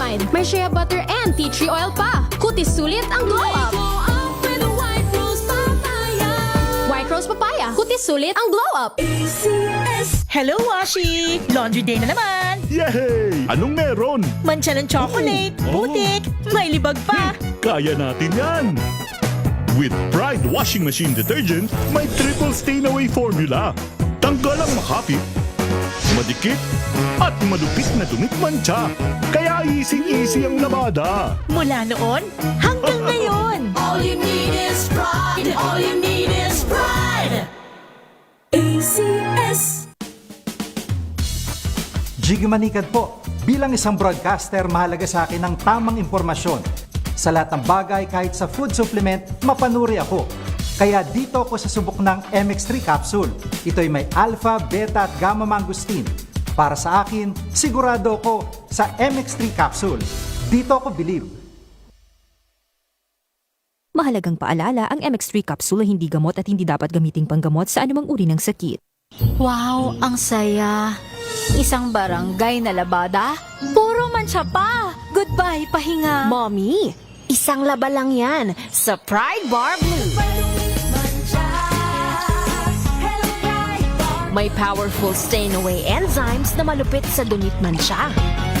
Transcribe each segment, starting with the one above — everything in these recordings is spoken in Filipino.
Shine. May shea butter and tea tree oil pa. Kutis sulit ang glow up. White rose papaya. Kutis sulit ang glow up. Hello, Washi! Laundry day na naman! Yay! Anong meron? Mancha ng chocolate, putik, may libag pa! Kaya natin yan! With Pride Washing Machine Detergent, may triple stain-away formula. Tanggal ang makapit, madikit, at malupit na dumit mancha. Kaya easy-easy ang labada. Mula noon hanggang ngayon! All you need is pride. All you need is pride. ACS. Jiggy Manikad po. Bilang isang broadcaster, mahalaga sa akin ang tamang impormasyon. Sa lahat ng bagay, kahit sa food supplement, mapanuri ako. Kaya dito ako sa subok ng MX3 capsule. Ito'y may alpha, beta at gamma mangosteen. Para sa akin, sigurado ako sa MX3 capsule. Dito ako believe. Mahalagang paalala, ang MX3 capsule ay hindi gamot at hindi dapat gamiting panggamot sa anumang uri ng sakit. Wow, ang saya. Isang barangay na labada, puro mancha pa. Goodbye, pahinga. Mommy, isang laba lang yan sa Pride Bar Blue. May powerful stain-away enzymes na malupit sa dunit mancha.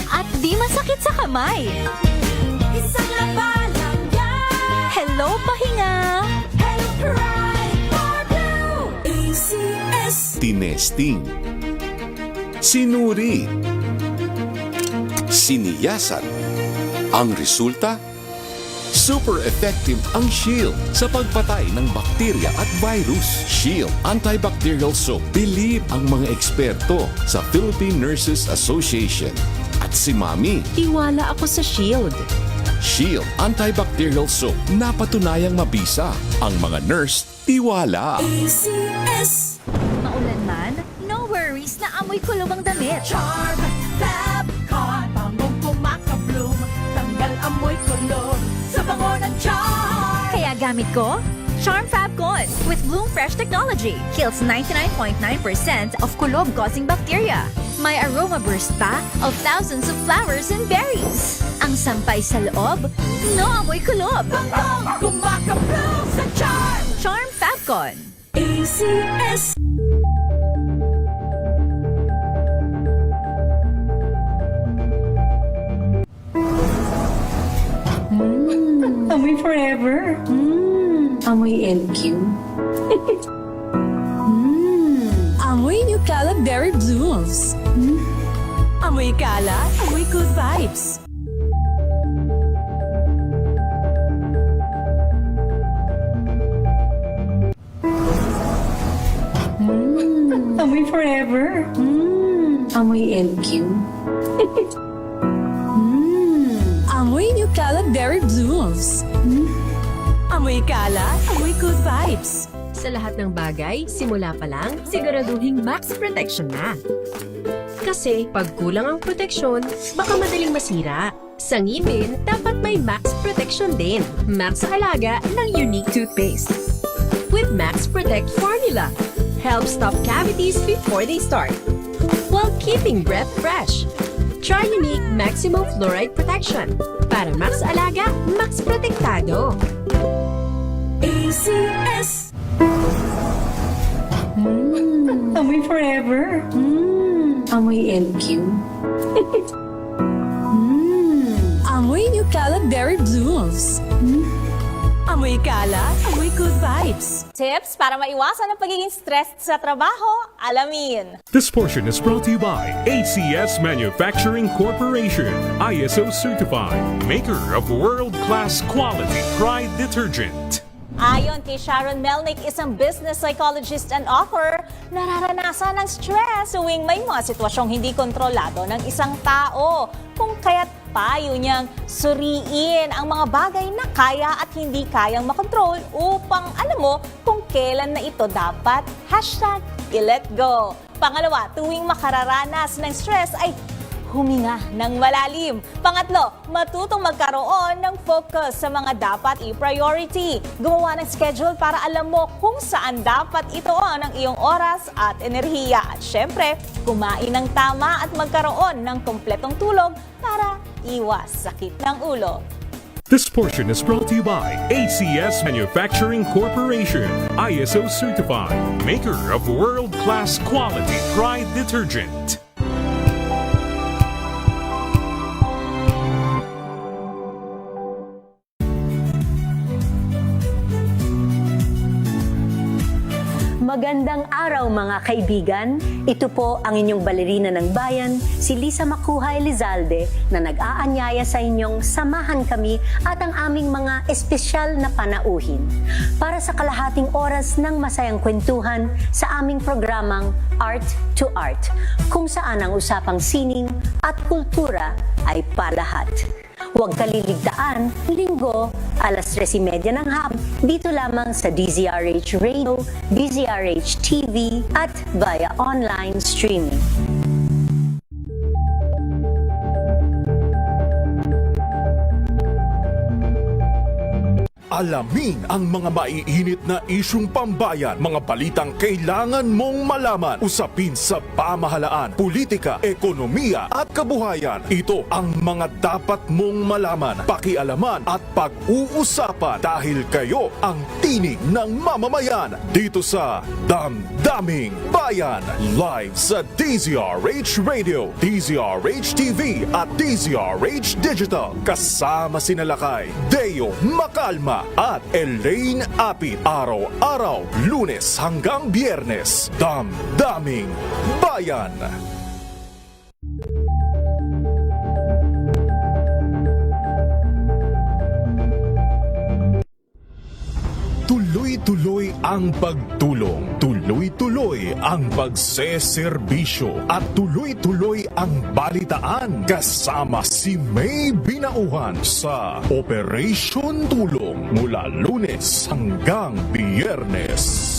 At di masakit sa kamay. Isang laba lang yan. Hello, pahinga. Hello, Pride Bar Blue. ACS. Tinesting, sinuri, siniyasan. Ang resulta? Super effective ang Shield sa pagpatay ng bakterya at virus. Shield Antibacterial Soap. Believe ang mga eksperto sa Philippine Nurses Association. At si Mami. Tiwala ako sa Shield. Shield Antibacterial Soap. Napatunayang mabisa. Ang mga nurse, tiwala. ACS. Maulan man, no worries na amoy kulong ang damit. Charm, Fab, Con, bangong kumakabloom. Tanggal amoy kulog sa bango ng charm. Kaya gamit ko, Charm Fab Con with Bloom Fresh Technology. Kills 99.9% of kulob-causing bacteria. May aroma burst pa of thousands of flowers and berries. Ang sampay sa loob, no amoy kulob. Bangong kumakabloom sa charm. Charm Fab Con. ACS. Amoy forever. Amoy LQ. Amoy New Calab Berry Blooms. Amoy kala, amoy good vibes! Amoy forever. Amoy LQ. Amoy New Calab Berry Blooms. Amoy kala, amoy good vibes! Sa lahat ng bagay, simula pa lang, siguraduhing max protection na. Kasi pag kulang ang proteksyon, baka madaling masira. Sa ngipin, dapat may max protection din. Max Alaga ng Unique Toothpaste. With Max Protect Formula, helps stop cavities before they start, while keeping breath fresh. Try Unique Maximum Fluoride Protection. Para Max Alaga, Max Protektado. ACS. Amoy forever. Amoy LQ. Amoy New Calab Berry Blooms. Amoy kala, amoy good vibes! Tips para maiwasan ang pagiging stressed sa trabaho, alamin. This portion is brought to you by ACS Manufacturing Corporation, ISO certified, maker of world-class quality Pride detergent. Ayon kay Sharon Melnick, isang business psychologist and author, nararanasan ng stress tuwing may mga sitwasyong hindi kontrolado ng isang tao. Kung kaya't payo niyang suriin ang mga bagay na kaya at hindi kayang makontrol upang alam mo kung kailan na ito dapat #i-let go. Pangalawa, tuwing makararanas ng stress ay huminga ng malalim. Pangatlo, matutong magkaroon ng focus sa mga dapat i-priority. Gumawa ng schedule para alam mo kung saan dapat ituon ang iyong oras at enerhiya. At syempre, kumain ng tama at magkaroon ng kumpletong tulog para iwas sakit ng ulo. This portion is brought to you by ACS Manufacturing Corporation, ISO certified, maker of world-class quality Pride detergent. Magandang araw mga kaibigan. Ito po ang inyong balerina ng bayan, si Lisa Makuha Elizalde, na nag-aanyaya sa inyong samahan kami at ang aming mga espesyal na panauhin para sa kalahating oras ng masayang kwentuhan sa aming programang Art to Art, kung saan ang usapang sining at kultura ay palahat. Huwag kaliligtaan, Linggo, alas 3:30 ng hapon, dito lamang sa DZRH Radio, DZRH TV, at via online streaming. Alamin ang mga maiinit na isyung pambayan, mga balitang kailangan mong malaman, usapin sa pamahalaan, politika, ekonomiya at kabuhayan. Ito ang mga dapat mong malaman, pakialaman at pag-uusapan dahil kayo ang tinig ng mamamayan dito sa Damdaming Bayan. Live sa DZRH Radio, DZRH TV at DZRH Digital. Kasama sina Lakay, Deo Macalma at Elaine Apit. Araw-araw, Lunes hanggang Biyernes. Damdaming Bayan. Tuloy-tuloy ang pagtulong, tuloy-tuloy ang pagseserbisyo at tuloy-tuloy ang balitaan kasama si May Binauhan sa Operation Tulong mula Lunes hanggang Biyernes.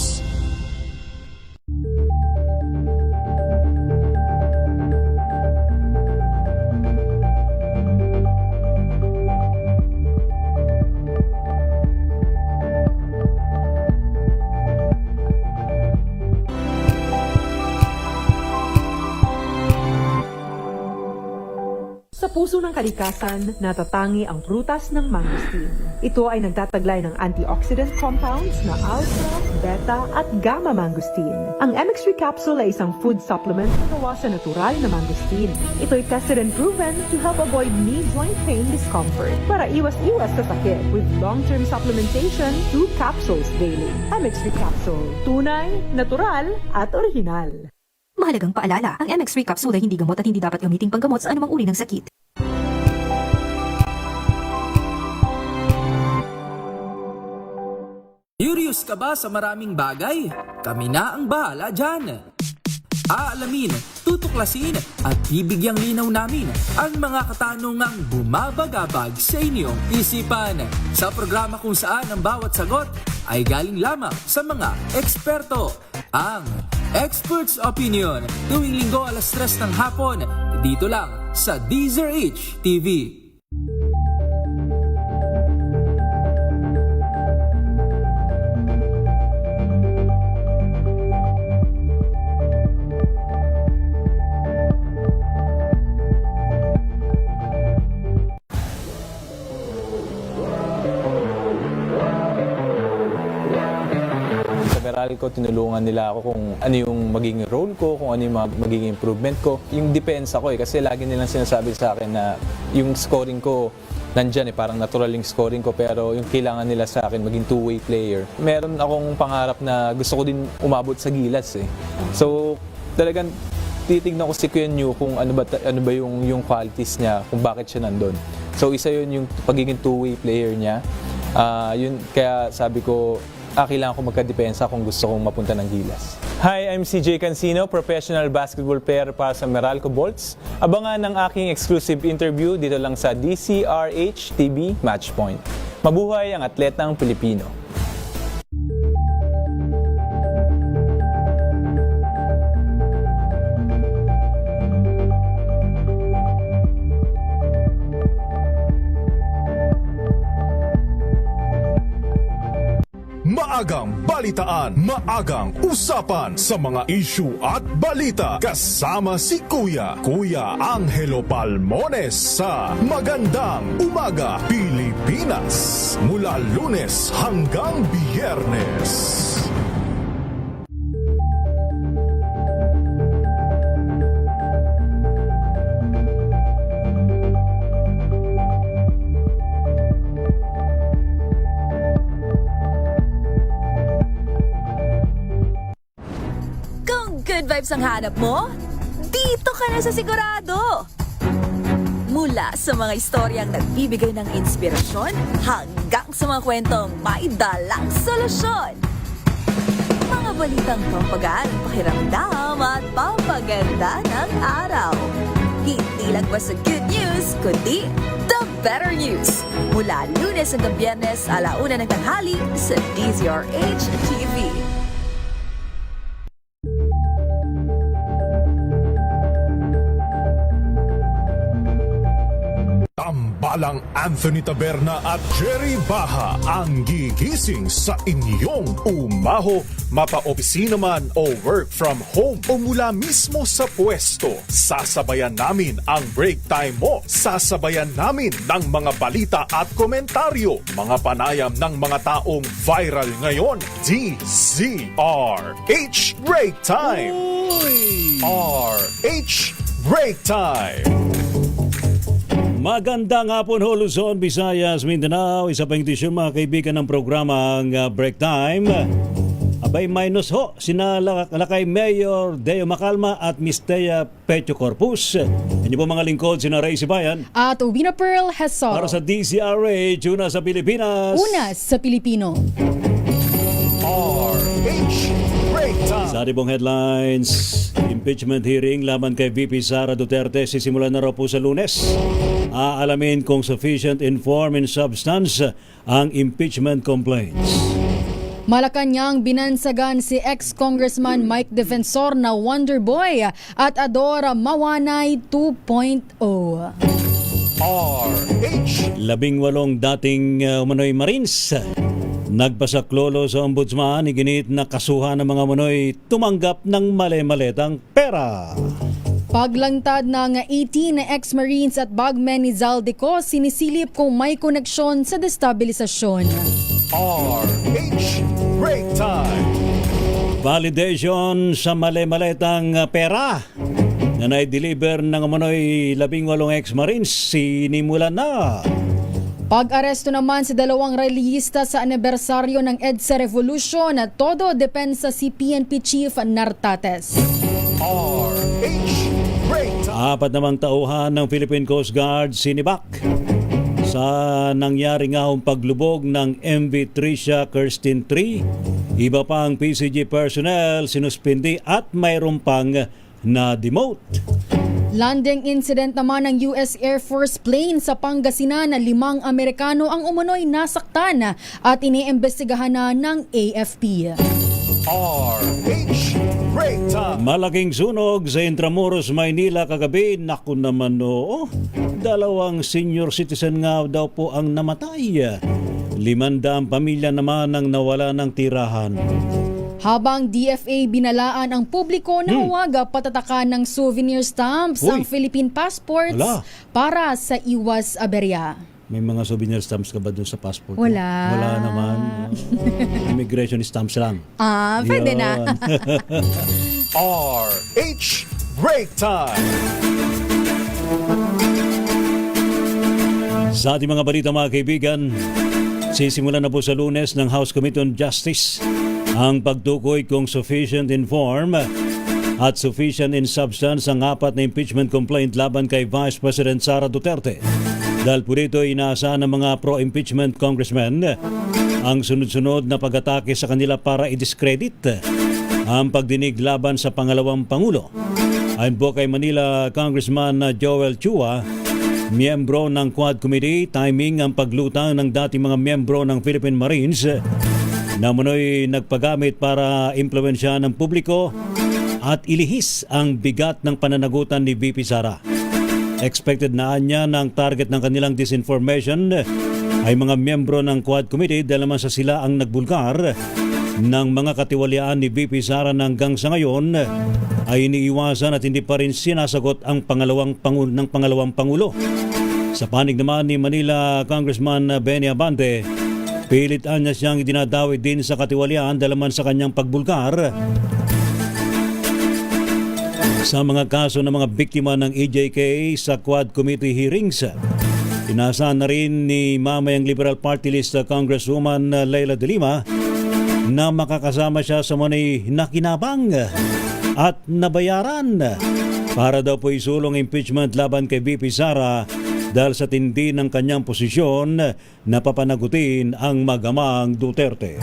Sa puso ng kalikasan, natatangi ang prutas ng mangosteen. Ito ay nagtataglay ng antioxidant compounds na alpha, beta at gamma mangosteen. Ang MX3 capsule ay isang food supplement na gawa sa natural na mangosteen. Ito ay tested and proven to help avoid knee joint pain discomfort para iwas-iwas sa sakit with long-term supplementation 2 capsules daily. MX3 capsule, tunay, natural at original. Mahalagang paalala, ang MX3 capsule ay hindi gamot at hindi dapat gamiting panggamot sa anumang uri ng sakit. Curious ka ba sa maraming bagay? Kami na ang bahala dyan. Aalamin, tutuklasin at bibigyang linaw namin ang mga katanungang bumabagabag sa inyong isipan. Sa programa kung saan ang bawat sagot ay galing lamang sa mga eksperto. Ang Expert's Opinion, tuwing Linggo alas 3 ng hapon, dito lang sa DZRH TV. Ko, tinulungan nila ako kung ano yung magiging role ko, kung ano yung magiging improvement ko. Yung depensa ko kasi lagi nilang sinasabi sa akin na yung scoring ko nandyan parang natural yung scoring ko, pero yung kailangan nila sa akin maging two-way player. Meron akong pangarap na gusto ko din umabot sa Gilas So talagang titignan ko si Kuya New kung ano ba yung qualities niya, kung bakit siya nandun. So isa yun yung pagiging two-way player niya. Yun kaya sabi ko, kailangan ko magkadepensa kung gusto kong mapunta ng Gilas. Hi, I'm CJ Cancino, professional basketball player para sa Meralco Bolts. Abangan ang aking exclusive interview dito lang sa DZRH TV Matchpoint. Mabuhay ang atletang Pilipino. maagang balitaan, maagang usapan sa mga issue at balita. Kasama si Kuya Angelo Palmones sa Magandang Umaga Pilipinas. Mula Lunes hanggang Biyernes. Good vibes ang hanap mo? Dito ka na sa sigurado! Mula sa mga istoryang nagbibigay ng inspirasyon hanggang sa mga kwentong may dalang solusyon. Mga balitang pampagaan, pakiramdam at pampaganda ng araw. Hindi lang ba sa good news, kundi the better news. Mula Lunes hanggang Biyernes, 1:00 ng tanghali sa DZRH TV. Tambalang Anthony Taberna at Jerry Baha ang gigising sa inyong umaho, mapa-opisina man o work from home o mula mismo sa pwesto. Sasabayan namin ang break time mo. Sasabayan namin ng mga balita at komentaryo. Mga panayam ng mga taong viral ngayon. DZRH Break Time! RH Break Time! Magandang hapon ho, Luzon, Visayas, Mindanao. Isa pang edisyon mga kaibigan ng programang Break Time. Abay minus ho, sinalakay Mayor Deo Macalma at Miss Thea Pecho Corpus. Yan po mga lingkod, sina Ray Sibayan. At Ubina Pearl Hesor. Para sa DZRH, una sa Pilipinas. Una sa Pilipino. RH Break Time. Sa atibong headlines, impeachment hearing laban kay VP Sara Duterte sisimulan na raw po sa Lunes. Aalamin kung sufficient in form and substance ang impeachment complaints. Malacanang binansagan si ex-congressman Mike Defensor na Wonder Boy at Adora Mawanay 2.0. RH 18 dating umano'y Marines nagpasaklolo sa ombudsman, iginit na kasuhan ng mga umano'y tumanggap ng mali-maletang pera. Paglantad ng 18 na ex-Marines at bagmen ni Zaldico, sinisilip kung may koneksyon sa destabilisasyon. RH Break Time. Validation sa mali-maletang pera na nai-deliver ng umano'y 18 ex-Marines sinimulan na. Pag-aresto naman sa 2 relihista sa anibersaryo ng EDSA Revolution at todo depensa si PNP Chief Nartates. RH Break Time. 4 namang tauhan ng Philippine Coast Guard sinibak sa nangyari ngahong paglubog ng MV Tricia Kirsten 3. Iba pang PCG personnel sinuspindi at mayroon pang na-demote. Landing incident naman ng US Air Force plane sa Pangasinan na 5 Amerikano ang umano'y nasaktan at iniimbestigahan na ng AFP. RH Break Time. Malaking sunog sa Intramuros, Maynila kagabi. Naku naman no, 2 senior citizen nga daw po ang namatay. 500 pamilya naman ang nawala ng tirahan. Habang DFA binalaan ang publiko na huwag patatakan ng souvenir stamps ang Philippine passports para sa iwas aberya. May mga souvenir stamps ka ba doon sa passport? Wala. Wala naman. Immigration stamps lang. Pwede na. RH Break Time. Sa ating mga balita mga kaibigan, sisimulan na po sa Lunes ng House Committee on Justice ang pagtukoy kung sufficient in form at sufficient in substance ang 4 na impeachment complaint laban kay Vice President Sara Duterte. Dahil po dito inaasahan ng mga pro-impeachment congressmen ang sunod-sunod na pag-atake sa kanila para i-discredit ang pagdinig laban sa pangalawang Pangulo. Ayon po kay Manila Congressman Joel Chua, miyembro ng Quad Committee, timing ang paglutang ng dating mga miyembro ng Philippine Marines na manoy nagpagamit para impluwensyahan ng publiko at ilihis ang bigat ng pananagutan ni VP Sara. Expected na anya ng target ng kanilang disinformation ay mga miyembro ng Quad Committee dahil naman sa sila ang nagbulgar ng mga katiwalian ni VP Sara na hanggang sa ngayon ay iniiwasan at hindi pa rin sinasagot ang pangalawang Pangulo. Sa panig naman ni Manila Congressman Benny Abante, pilitan niya siyang dinadawi din sa katiwalian dalaman sa kanyang pagbulgar sa mga kaso ng mga biktima ng EJK sa Quad Committee hearings. Inasahan na rin ni mamayang Liberal Party List Congresswoman Leila de Lima na makakasama siya sa mga nakinabang at nabayaran para daw po isulong impeachment laban kay VP Sara dahil sa tindi ng kanyang posisyon na papanagutin ang magamang Duterte.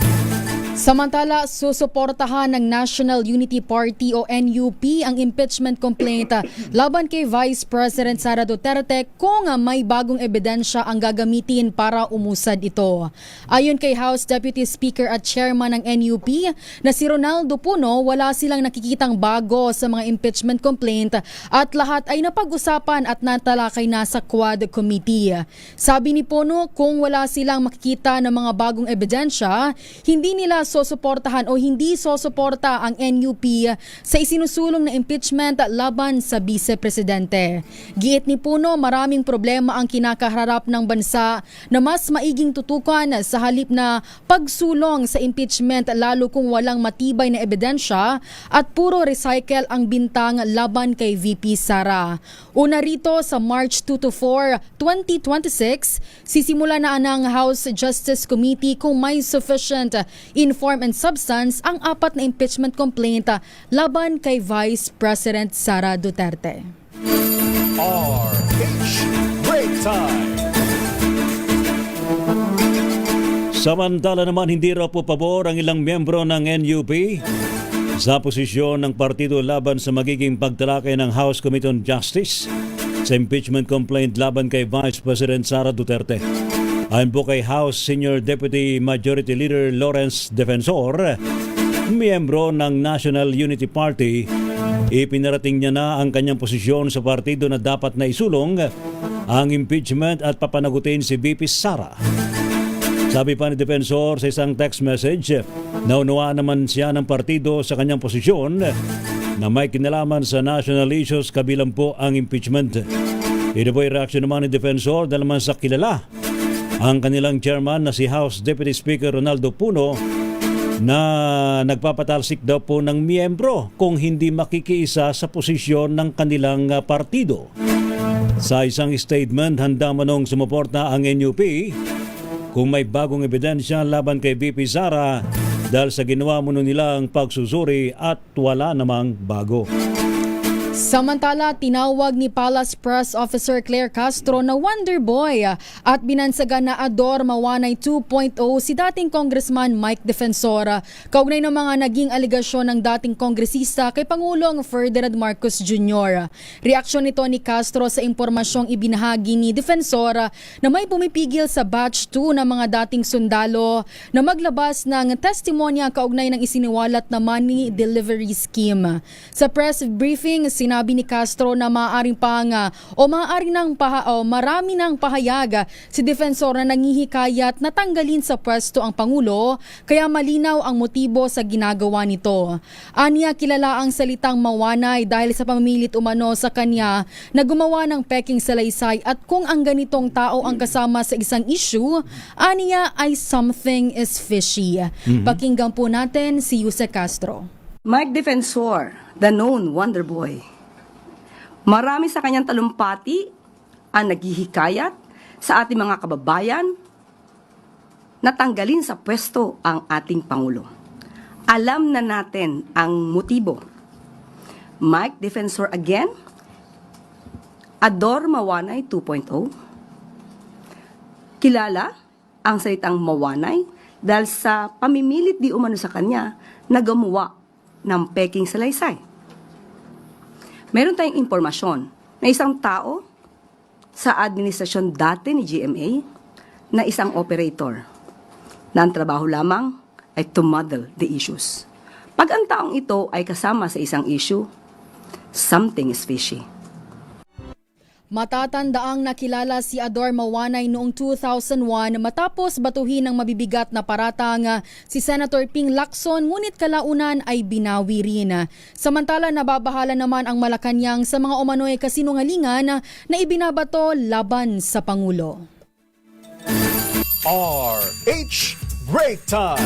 Samantala, susuportahan ng National Unity Party o NUP ang impeachment complaint laban kay Vice President Sara Duterte kung may bagong ebidensya ang gagamitin para umusad ito. Ayon kay House Deputy Speaker at Chairman ng NUP na si Ronaldo Puno, wala silang nakikitang bago sa mga impeachment complaint at lahat ay napag-usapan at natalakay na sa Quad Committee. Sabi ni Puno, kung wala silang makikita ng mga bagong ebidensya, hindi nila sosuportahan o hindi sosuporta ang NUP sa isinusulong na impeachment laban sa Vice Presidente. Giit ni Puno, maraming problema ang kinakaharap ng bansa na mas maiging tutukan sa halip na pagsulong sa impeachment lalo kung walang matibay na ebidensya at puro recycle ang bintang laban kay VP Sara. Una rito sa March 2 to 4, 2026, sisimula na ng House Justice Committee kung may sufficient form and substance ang apat na impeachment complaint laban kay Vice President Sara Duterte. RH Break Time! Samantala naman, hindi raw po pabor ang ilang miyembro ng NUP sa posisyon ng partido laban sa magiging pagtalakay ng House Committee on Justice sa impeachment complaint laban kay Vice President Sara Duterte. Ayon po kay House Senior Deputy Majority Leader Lawrence Defensor, miyembro ng National Unity Party, ipinarating niya na ang kanyang posisyon sa partido na dapat na isulong ang impeachment at papanagutin si VP Sara. Sabi pa ni Defensor sa isang text message, naunawaan naman siya ng partido sa kanyang posisyon na may kinalaman sa national issues kabilang po ang impeachment. Ito po ay reaksyon naman ni Defensor dahil naman sa kilala ang kanilang chairman na si House Deputy Speaker Ronaldo Puno na nagpapatalsik daw po ng miyembro kung hindi makikiisa sa posisyon ng kanilang partido. Sa isang statement, handa manong sumuporta ang NUP kung may bagong ebidensya laban kay VP Sara dahil sa ginawa muna nilang pagsusuri at wala namang bago. Samantala, tinawag ni Palace Press Officer Claire Castro na Wonder Boy at binansagan na Ador Mawanay 2.0 si dating Congressman Mike Defensor kaugnay ng mga naging aligasyon ng dating kongresista kay Pangulong Ferdinand Marcos Jr. Reaksyon nito ni Castro sa impormasyong ibinahagi ni Defensor na may pumipigil sa batch 2 ng mga dating sundalo na maglabas ng testimonya kaugnay ng isiniwalat na money delivery scheme. Sa press briefing, sinabi ni Castro na marami ng pahayag si Defensor na nangihikayat na tanggalin sa pwesto ang Pangulo kaya malinaw ang motibo sa ginagawa nito. Aniya, kilala ang salitang mawanay dahil sa pamimilit umano sa kanya na gumawa ng peking salaysay at kung ang ganitong tao ang kasama sa isang issue, aniya ay something is fishy. Pakinggan po natin si Yuse Castro. Mike Defensor, the known Wonder Boy. Marami sa kanyang talumpati ang naghihikayat sa ating mga kababayan na tanggalin sa pwesto ang ating Pangulo. Alam na natin ang motibo. Mike Defensor again, Ador Mawanay 2.0. Kilala ang salitang mawanay dahil sa pamimilit di umano sa kanya na gumawa ng peking salaysay. Meron tayong impormasyon na isang tao sa administrasyon dati ni GMA na isang operator na ang trabaho lamang ay to muddle the issues. Pag ang taong ito ay kasama sa isang issue, something is fishy. Matatandaang nakilala si Ador Mawanay noong 2001 matapos batuhin ng mabibigat na paratang si Senator Ping Lacson, ngunit kalaunan ay binawi rin. Samantala nababahala naman ang Malacanang sa mga umano'y kasinungalingan na ibinabato laban sa Pangulo. RH Break Time!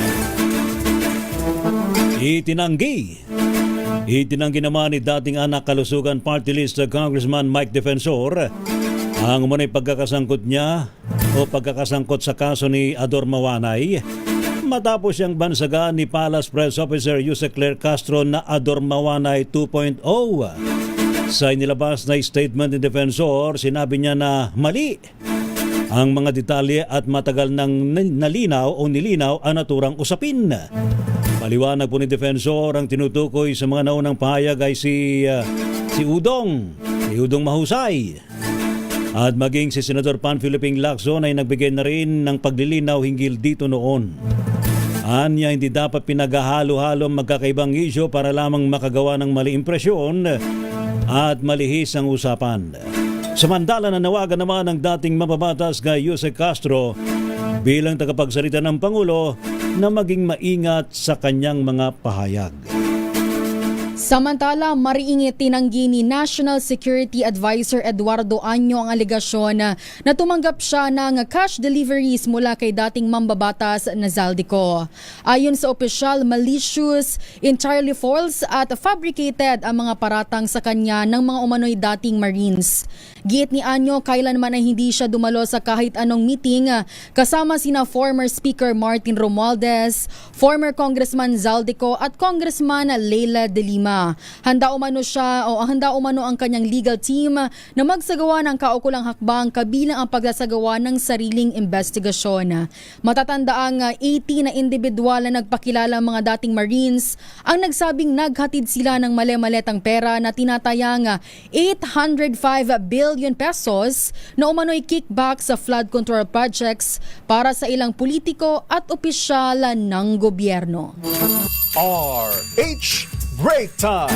Itinanggi naman ni dating anak kalusugan party list Congressman Mike Defensor ang umunay pagkakasangkot niya o pagkakasangkot sa kaso ni Ador Mawanay matapos siyang bansagan ni Palace Press Officer Jose Claire Castro na Ador Mawanay 2.0. Sa inilabas na statement ni Defensor, sinabi niya na mali ang mga detalye at matagal nang nilinaw ang naturang usapin. Paliwanag po ni Defensor, ang tinutukoy sa mga naunang pahayag ay si Udong Mahusay. At maging si Senador Panfilo Ping Lacson ay nagbigay na rin ng paglilinaw hinggil dito noon. Anya, hindi dapat pinaghahalo-halo ang magkakaibang isyo para lamang makagawa ng mali impresyon at malihis ang usapan. Samantala nanawagan naman ang dating mababatas kay Jose Castro bilang tagapagsalita ng Pangulo na maging maingat sa kanyang mga pahayag. Samantala, mariingit tinanggi ni National Security Advisor Eduardo Año ang alegasyon na tumanggap siya ng cash deliveries mula kay dating mambabatas na Zaldico. Ayon sa opisyal, malicious, entirely false at fabricated ang mga paratang sa kanya ng mga umano'y dating Marines. Giit ni Año, kailanman ay hindi siya dumalo sa kahit anong meeting kasama sina former Speaker Martin Romualdez, former Congressman Zaldico at Congressman Leila de Lima. Handa umano ang kanyang legal team na magsagawa ng kaukulang hakbang kabilang ang pagsasagawa ng sariling investigasyon. Matatandaang 80 na individual na nagpakilala mga dating Marines ang nagsabing naghatid sila ng mali-maletang pera na tinatayang 805 billion pesos na umano'y kickback sa flood control projects para sa ilang politiko at opisyal ng gobyerno. RH Break Time!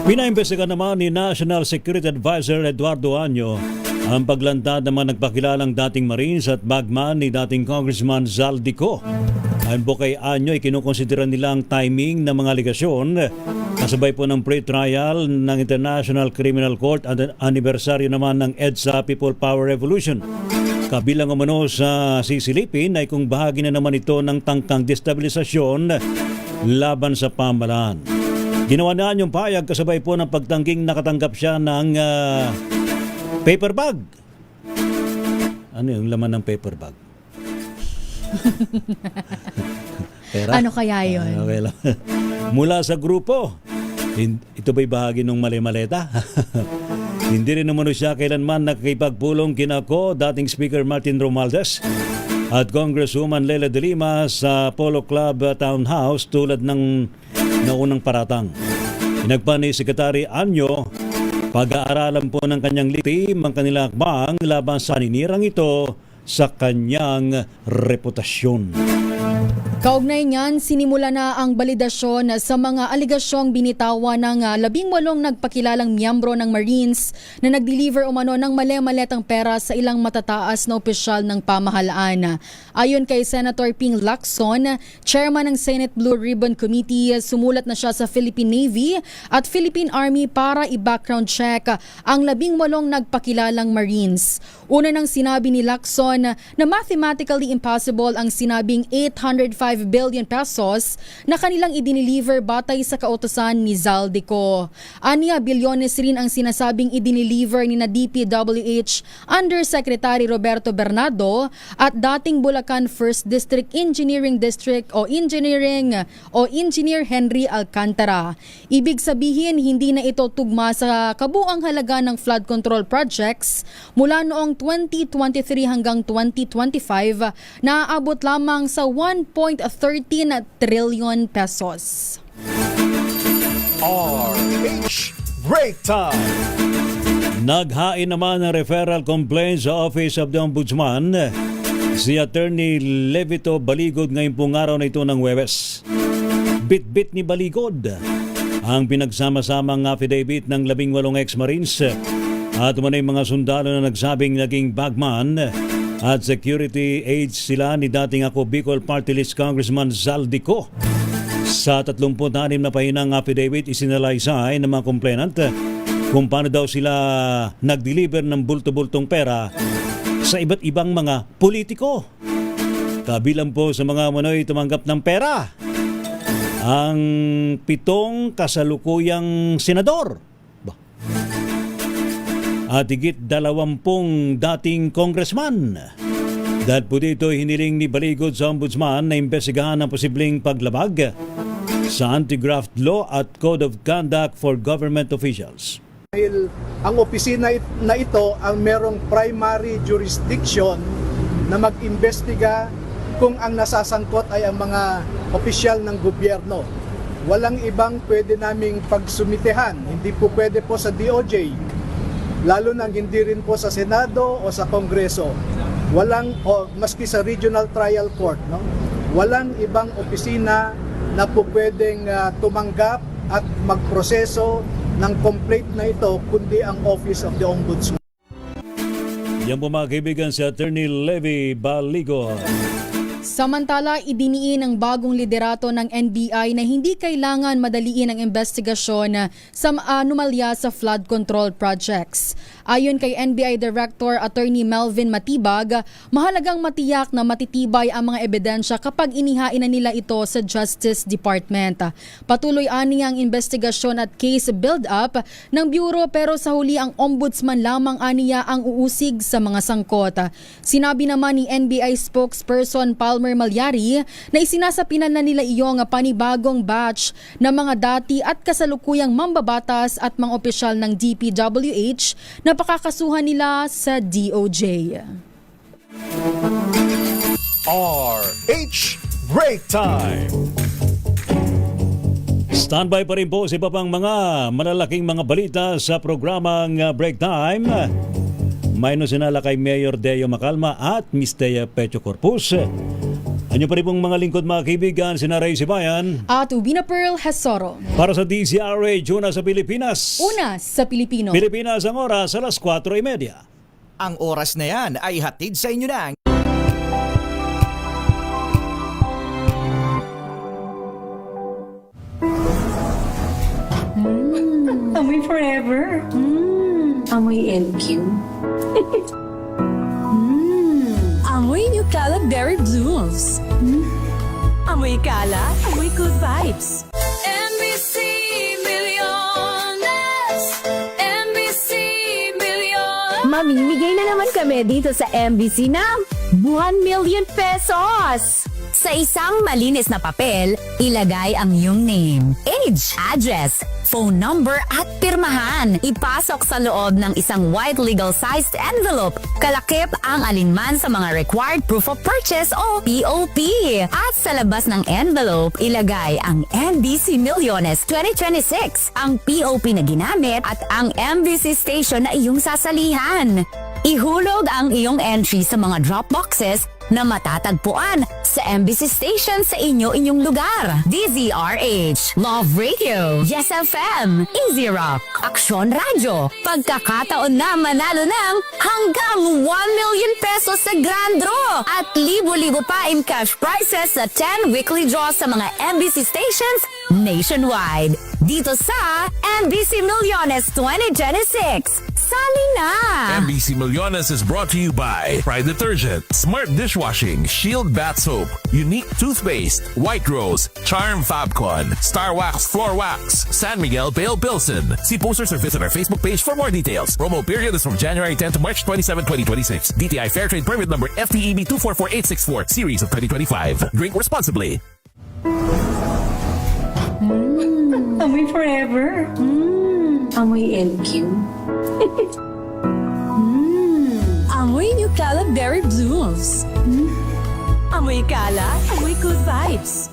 Pinaimbestigan naman ni National Security Advisor Eduardo Año ang paglantad ng mga nagpakilalang dating Marines at bagman ni dating Congressman Zaldico. Ayon po kay Año, ikinukonsidera nila ang timing ng mga aligasyon kasabay po ng pre-trial ng International Criminal Court at anibersaryo naman ng EDSA People Power Revolution. Kabilang umano sa sisilipin ay kung bahagi na naman ito ng tangkang destabilisasyon laban sa pamahalaan. Ginawa na yung payag kasabay po ng pagtangging nakatanggap siya ng paper bag. Ano yung laman ng paper bag? Pera? Ano kaya yun? Okay lang. Mula sa grupo. Ito ba'y bahagi ng mali-maleta? Hindi rin naman siya kailanman nakikipagpulong kinako dating Speaker Martin Romualdez at Congresswoman Leila de Lima sa Polo Club Townhouse tulad ng naunang paratang. Inagpa ni Secretary Año, pag-aaralan po ng kanyang team ang kanilang hakbang laban sa ninirang ito sa kanyang reputasyon. Kaugnay niyan, sinimula na ang balidasyon sa mga aligasyong binitawan ng 18 nagpakilalang miyembro ng Marines na nag-deliver umano ng mali-maletang pera sa ilang matataas na opisyal ng pamahalaan. Ayon kay Senator Ping Lacson, chairman ng Senate Blue Ribbon Committee, sumulat na siya sa Philippine Navy at Philippine Army para i-background check ang 18 nagpakilalang Marines. Una nang sinabi ni Lacson na mathematically impossible ang sinabing 805 billion pesos na kanilang idiniliver batay sa kautusan ni Zaldico. Aniya, bilyones rin ang sinasabing idiniliver ni na DPWH Undersecretary Roberto Bernardo at dating Bulacan 1st District Engineering District o Engineer Henry Alcantara. Ibig sabihin, hindi na ito tugma sa kabuang halaga ng flood control projects mula noong 2023 hanggang 2025 na aabot lamang sa 1.13 trillion pesos. RH Break Time! Naghain naman ng referral complaint sa Office of the Ombudsman si Attorney Levito Baligod ngayong pong araw na ito ng Huwebes. Bit-bit ni Baligod ang pinagsama-samang affidavit ng 18 ex-Marines At umanay mga sundalo na nagsabing naging bagman at security aides sila ni dating ako Bicol Party List Congressman Zaldico. Sa 36 na pahinang affidavit isinalaysay ng mga complainant kung paano daw sila nag-deliver ng bulto-bultong pera sa iba't ibang mga politiko. Kabilang po sa mga manoy tumanggap ng pera ang 7 kasalukuyang senador at higit 20 dating congressman. Dahil po dito hiniling ni Baligod sa Ombudsman na imbestigahan ang posibleng paglabag sa anti-graft law at Code of Conduct for Government Officials. Dahil ang opisina na ito ang merong primary jurisdiction na mag-imbestiga kung ang nasasangkot ay ang mga opisyal ng gobyerno. Walang ibang pwede naming pagsumitehan. Hindi po pwede po sa DOJ, lalo na hindi rin po sa Senado o sa Kongreso. Maski sa Regional Trial Court, no? Walang ibang opisina na po pwedeng tumanggap at magproseso ng complaint na ito kundi ang Office of the Ombudsman. Yan po mga kaibigan si Attorney Levy Baligod. Samantala, idiniin ng bagong liderato ng NBI na hindi kailangan madaliin ang investigasyon sa anomalya sa flood control projects. Ayon kay NBI Director Attorney Melvin Matibag, mahalagang matiyak na matitibay ang mga ebidensya kapag inihain na nila ito sa Justice Department. Patuloy ani ang investigasyon at case build-up ng Bureau pero sa huli ang Ombudsman lamang aniya ang uusig sa mga sangkot. Sinabi naman ni NBI spokesperson Palmer Malyari na isinasapinan na nila iyong panibagong batch ng mga dati at kasalukuyang mambabatas at mga opisyal ng DPWH na pakakasuhan nila sa DOJ. RH Break Time! Standby pa rin po sa iba pang mga malalaking mga balita sa programang Break Time. May sinala kay Mayor Deo Macalma at Miss Thea Pecho Corpus. Anyo pa rin pong mga lingkod mga kaibigan, sina Ray Sibayan at Ubina Pearl Hesoro. Para sa DZRH, una sa Pilipinas. Una sa Pilipino. Pilipinas ang oras, alas 4:30. Ang oras na yan ay hatid sa inyo ng Amoy forever. Amoy LQ. Amoy New Cala Berry Blooms. Amoy Cala, amoy good vibes. MBC Milliones! MBC Milliones! Mamimigay na naman kami dito sa MBC ng 1 million pesos! Sa isang malinis na papel, ilagay ang iyong name, age, address, phone number at pirmahan. Ipasok sa loob ng isang white legal-sized envelope. Kalakip ang alinman sa mga required proof of purchase o POP. At sa labas ng envelope, ilagay ang MBC Milliones 2026, ang POP na ginamit at ang MBC station na iyong sasalihan. Ihulog ang iyong entry sa mga drop boxes na matatagpuan sa MBC station sa inyong lugar. DZRH, Love Radio, Yes FM, Easy Rock, Aksyon Radio. Pagkakataon na manalo ng hanggang 1 million pesos sa Grand Draw at libo-libo pa in cash prizes sa 10 weekly draws sa mga MBC stations nationwide. Dito sa MBC Milliones 2026. Sali na! MBC Milliones is brought to you by Pride Detergent, Smart Dishwashing, Shield Bath Soap, Unique Toothpaste, White Rose, Charm Fabcon, Star Wax Floor Wax, San Miguel Pale Pilsen. See posters or visit our Facebook page for more details. Promo period is from January 10 to March 27, 2026. DTI Fairtrade Permit Number FTEB 244864, Series of 2025. Drink responsibly. Amoy forever. Amoy LQ. Amoy New Cala Berry Blooms. Amoy Cala, amoy good vibes.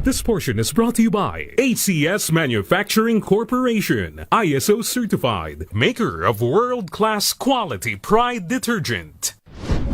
This portion is brought to you by ACS Manufacturing Corporation, ISO certified, maker of world-class quality Pride detergent.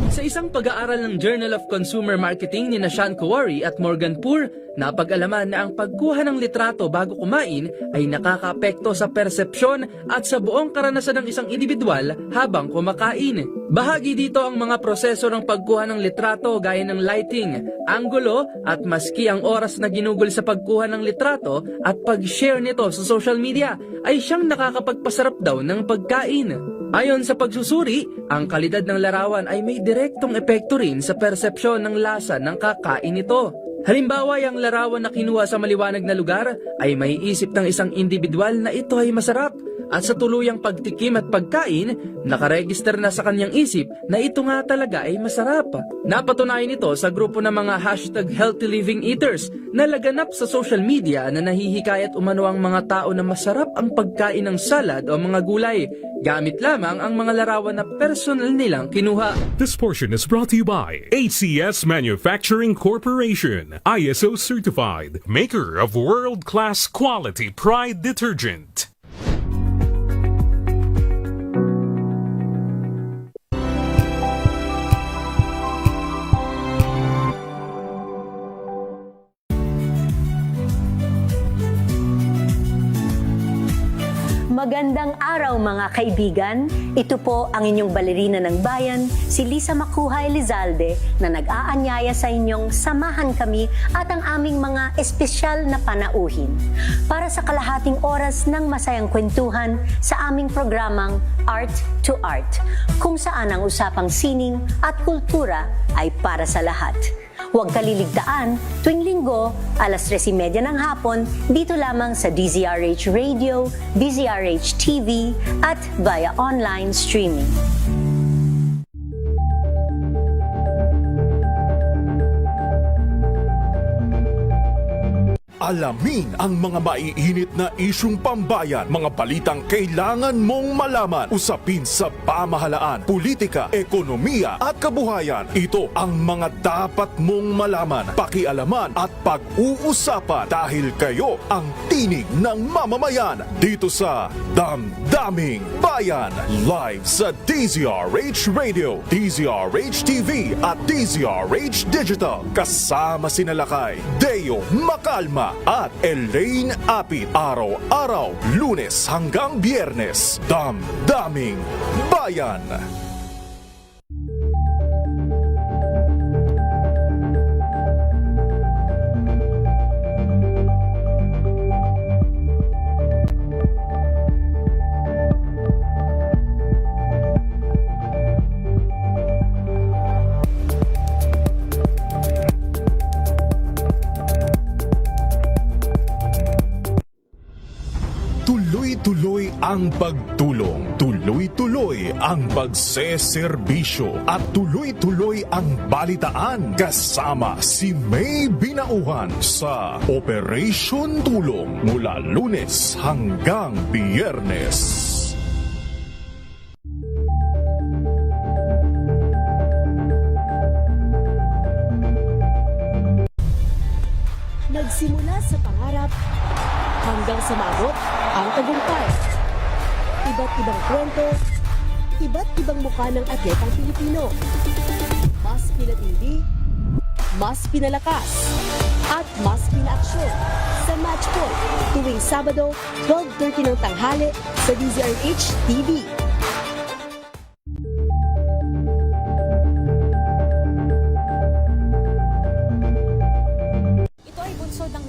Sa isang pag-aaral ng Journal of Consumer Marketing ni Sean Kowari at Morgan Poor, napag-alaman na ang pagkuha ng litrato bago kumain ay nakakaapekto sa persepsyon at sa buong karanasan ng isang individual habang kumakain. Bahagi dito ang mga proseso ng pagkuha ng litrato gaya ng lighting, anggulo at maski ang oras na ginugol sa pagkuha ng litrato at pag-share nito sa social media ay siyang nakakapagpasarap daw ng pagkain. Ayon sa pagsusuri, ang kalidad ng larawan ay may direktong epekto rin sa persepsyon ng lasa ng kakain nito. Halimbawa, ang larawan na kinuha sa maliwanag na lugar ay maiisip ng isang individual na ito ay masarap at sa tuluyang pagtikim at pagkain, nakaregister na sa kanyang isip na ito nga talaga ay masarap. Napatunayan ito sa grupo ng mga #Healthy Living Eaters na laganap sa social media na nahihikayat umano ang mga tao na masarap ang pagkain ng salad o mga gulay, gamit lamang ang mga larawan na personal nilang kinuha. This portion is brought to you by ACS Manufacturing Corporation, ISO certified, maker of world-class quality Pride detergent. Magandang araw mga kaibigan. Ito po ang inyong balerina ng bayan, si Lisa Makuhay Elizalde, na nag-aanyaya sa inyong samahan kami at ang aming mga espesyal na panauhin para sa kalahating oras ng masayang kwentuhan sa aming programang Art to Art, kung saan ang usapang sining at kultura ay para sa lahat. Huwag kaliligtaan, tuwing linggo, 3:30 ng hapon, dito lamang sa DZRH Radio, DZRH TV, at via online streaming. Alamin ang mga maiinit na isyung pambayan, mga balitang kailangan mong malaman, usapin sa pamahalaan, politika, ekonomiya at kabuhayan. Ito ang mga dapat mong malaman, pakialaman at pag-uusapan dahil kayo ang tinig ng mamamayan dito sa Damdaming Bayan. Live sa DZRH Radio, DZRH TV at DZRH Digital. Kasama sina Lakay, Deo Macalma at Elaine Apit. Araw-araw, Lunes hanggang Biyernes. Damdaming Bayan. Tuloy-tuloy ang pagtulong, tuloy-tuloy ang pagseserbisyo at tuloy-tuloy ang balitaan kasama si May Binauhan sa Operation Tulong mula Lunes hanggang Biyernes. Nagsimula sa pangarap hanggang sa maabot ang tagumpay. Iba't ibang kwento, iba't ibang mukha ng atletang Pilipino. Mas pinatindi, mas pinalakas, at mas pinaaksyon sa Match Point tuwing Sabado, 12:30 ng tanghali sa DZRH TV.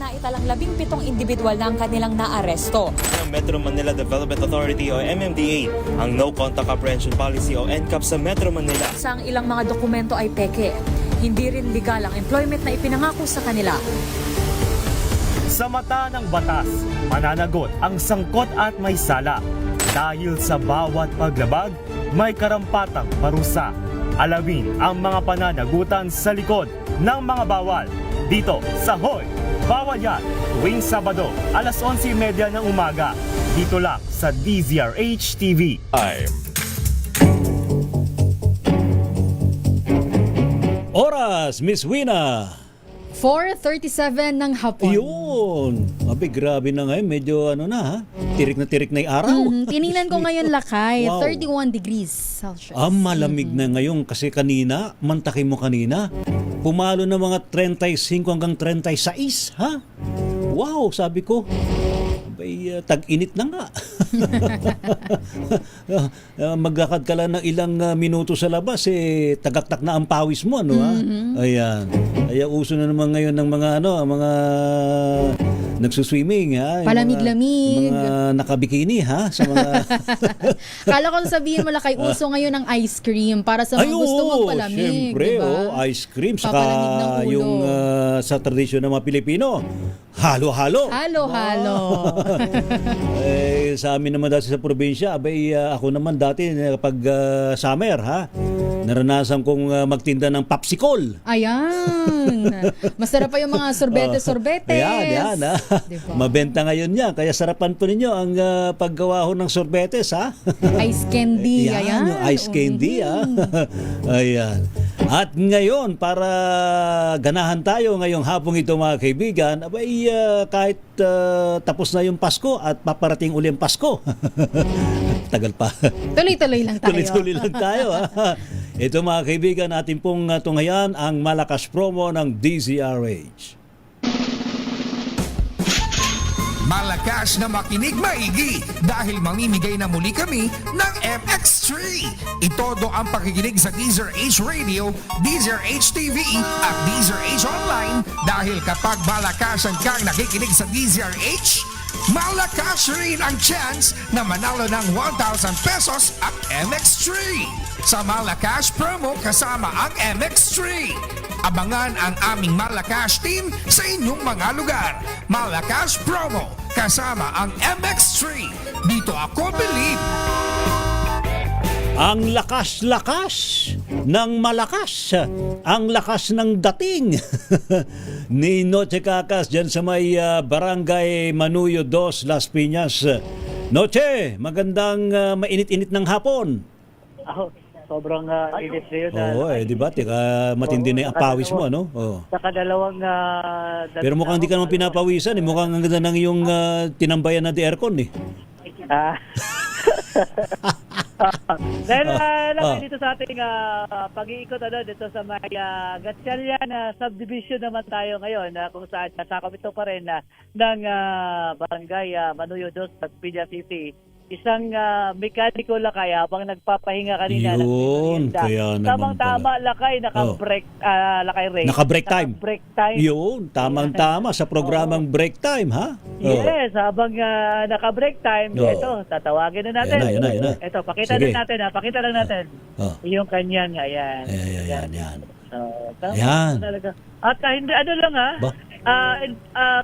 Naitalang 17 individual na ang kanilang naaresto. Metro Manila Development Authority o MMDA ang No Contact Apprehension Policy o NCAP sa Metro Manila. Sa ilang mga dokumento ay peke. Hindi rin legal ang employment na ipinangako sa kanila. Sa mata ng batas, mananagot ang sangkot at may sala. Dahil sa bawat paglabag, may karampatang parusa. Alamin ang mga pananagutan sa likod ng mga bawal. Dito sa Hoy! Bawal Yan, tuwing Sabado, 11:30 ng umaga. Dito lang sa DZRH TV. Oras, Miss Wina. 4:37 ng hapon. Yun. Abay, grabe na ngayon. Medyo tirik na yung araw. Tiningnan ko ngayon lakay, Wow. 31 degrees Celsius. Malamig na ngayon kasi kanina, mantakin mo kanina, pumalo na mga 35 hanggang 36, ha? Wow, sabi ko. Abay, tag-init na nga. Maglakad ka lang ng ilang minuto sa labas, tagaktak na ang pawis mo, ano ha? Ayan. Kaya uso na naman ngayon ng mga mga nagsuswimming, ha? Yung Palamig-lamig. mga nakabikini, ha? Sa mga Kala ko sabihin mo lakay, uso ngayon ng ice cream para sa mga gusto magpalamig. Siyempre, diba? ice cream. Papalamig ng Saka ulo. yung sa tradisyon ng mga Pilipino, halo-halo. Halo-halo. Sa amin naman dati sa probinsya, abay, ako naman dati kapag summer, ha? Naranasan kong magtinda ng popsicle. Ayan. Masarap pa yung mga sorbete-sorbetes. Ayan, ha? Diba? Mabenta ngayon yan. Kaya sarapan po ninyo ang paggawa ho ng sorbetes, ha? Ice candy. Ayan. Yung ice candy, ha? Ayan. At ngayon, para ganahan tayo ngayong hapong ito, mga kaibigan, abay, kahit tapos na yung Pasko at paparating uli ang Pasko. Tagal pa. Tuloy-tuloy lang tayo. Tuloy-tuloy lang tayo, ha? Ito, mga kaibigan, atin pong tunghayan ang malakas promo ng DZRH. Malakas na makinig maigi dahil mamimigay na muli kami ng MX3. Itodo ang pakikinig sa DZRH Radio, DZRH TV at DZRH Online dahil kapag malakasan kang nakikinig sa DZRH, malakas rin ang chance na manalo ng 1,000 pesos at MX3. Sa Malakas promo kasama ang MX3. Abangan ang aming Malakas team sa inyong mga lugar. Malakas promo kasama ang MX3. Dito ako believe. Ang lakas-lakas ng malakas. Ang lakas ng dating ni Noche Cacas dyan sa may Barangay Manuyo 2, Las Piñas. Noche, magandang mainit-init ng hapon. Sobrang init ngayon. Oo, di ba? Tika, matindi na yung pawis mo, ano? Oo. Sa kadalawang... Pero mukhang hindi ka naman pinapawisan. Mukhang ang ganda ng yung tinambayan na di aircon, eh. Dahil dito sa ating pag-iikot dito sa may Gatchalian subdivision naman tayo ngayon kung saan nasakop ito pa rin ng Barangay Manuyo 2 at Piña City. Isang mekaniko lakay habang nagpapahinga kanina. Yun, kaya naman Tamang-tama lakay, naka-break, lakay Ray. Naka-break time. Naka-break time. Yun, tamang-tama sa programang break time, ha? Yes, habang naka-break time, ito, tatawagin na natin. Yan na. Ito, pakita Sige. na natin, pakita lang natin. Yung kanyang, ayan. Ayan. Tama Ayan. talaga. At hindi,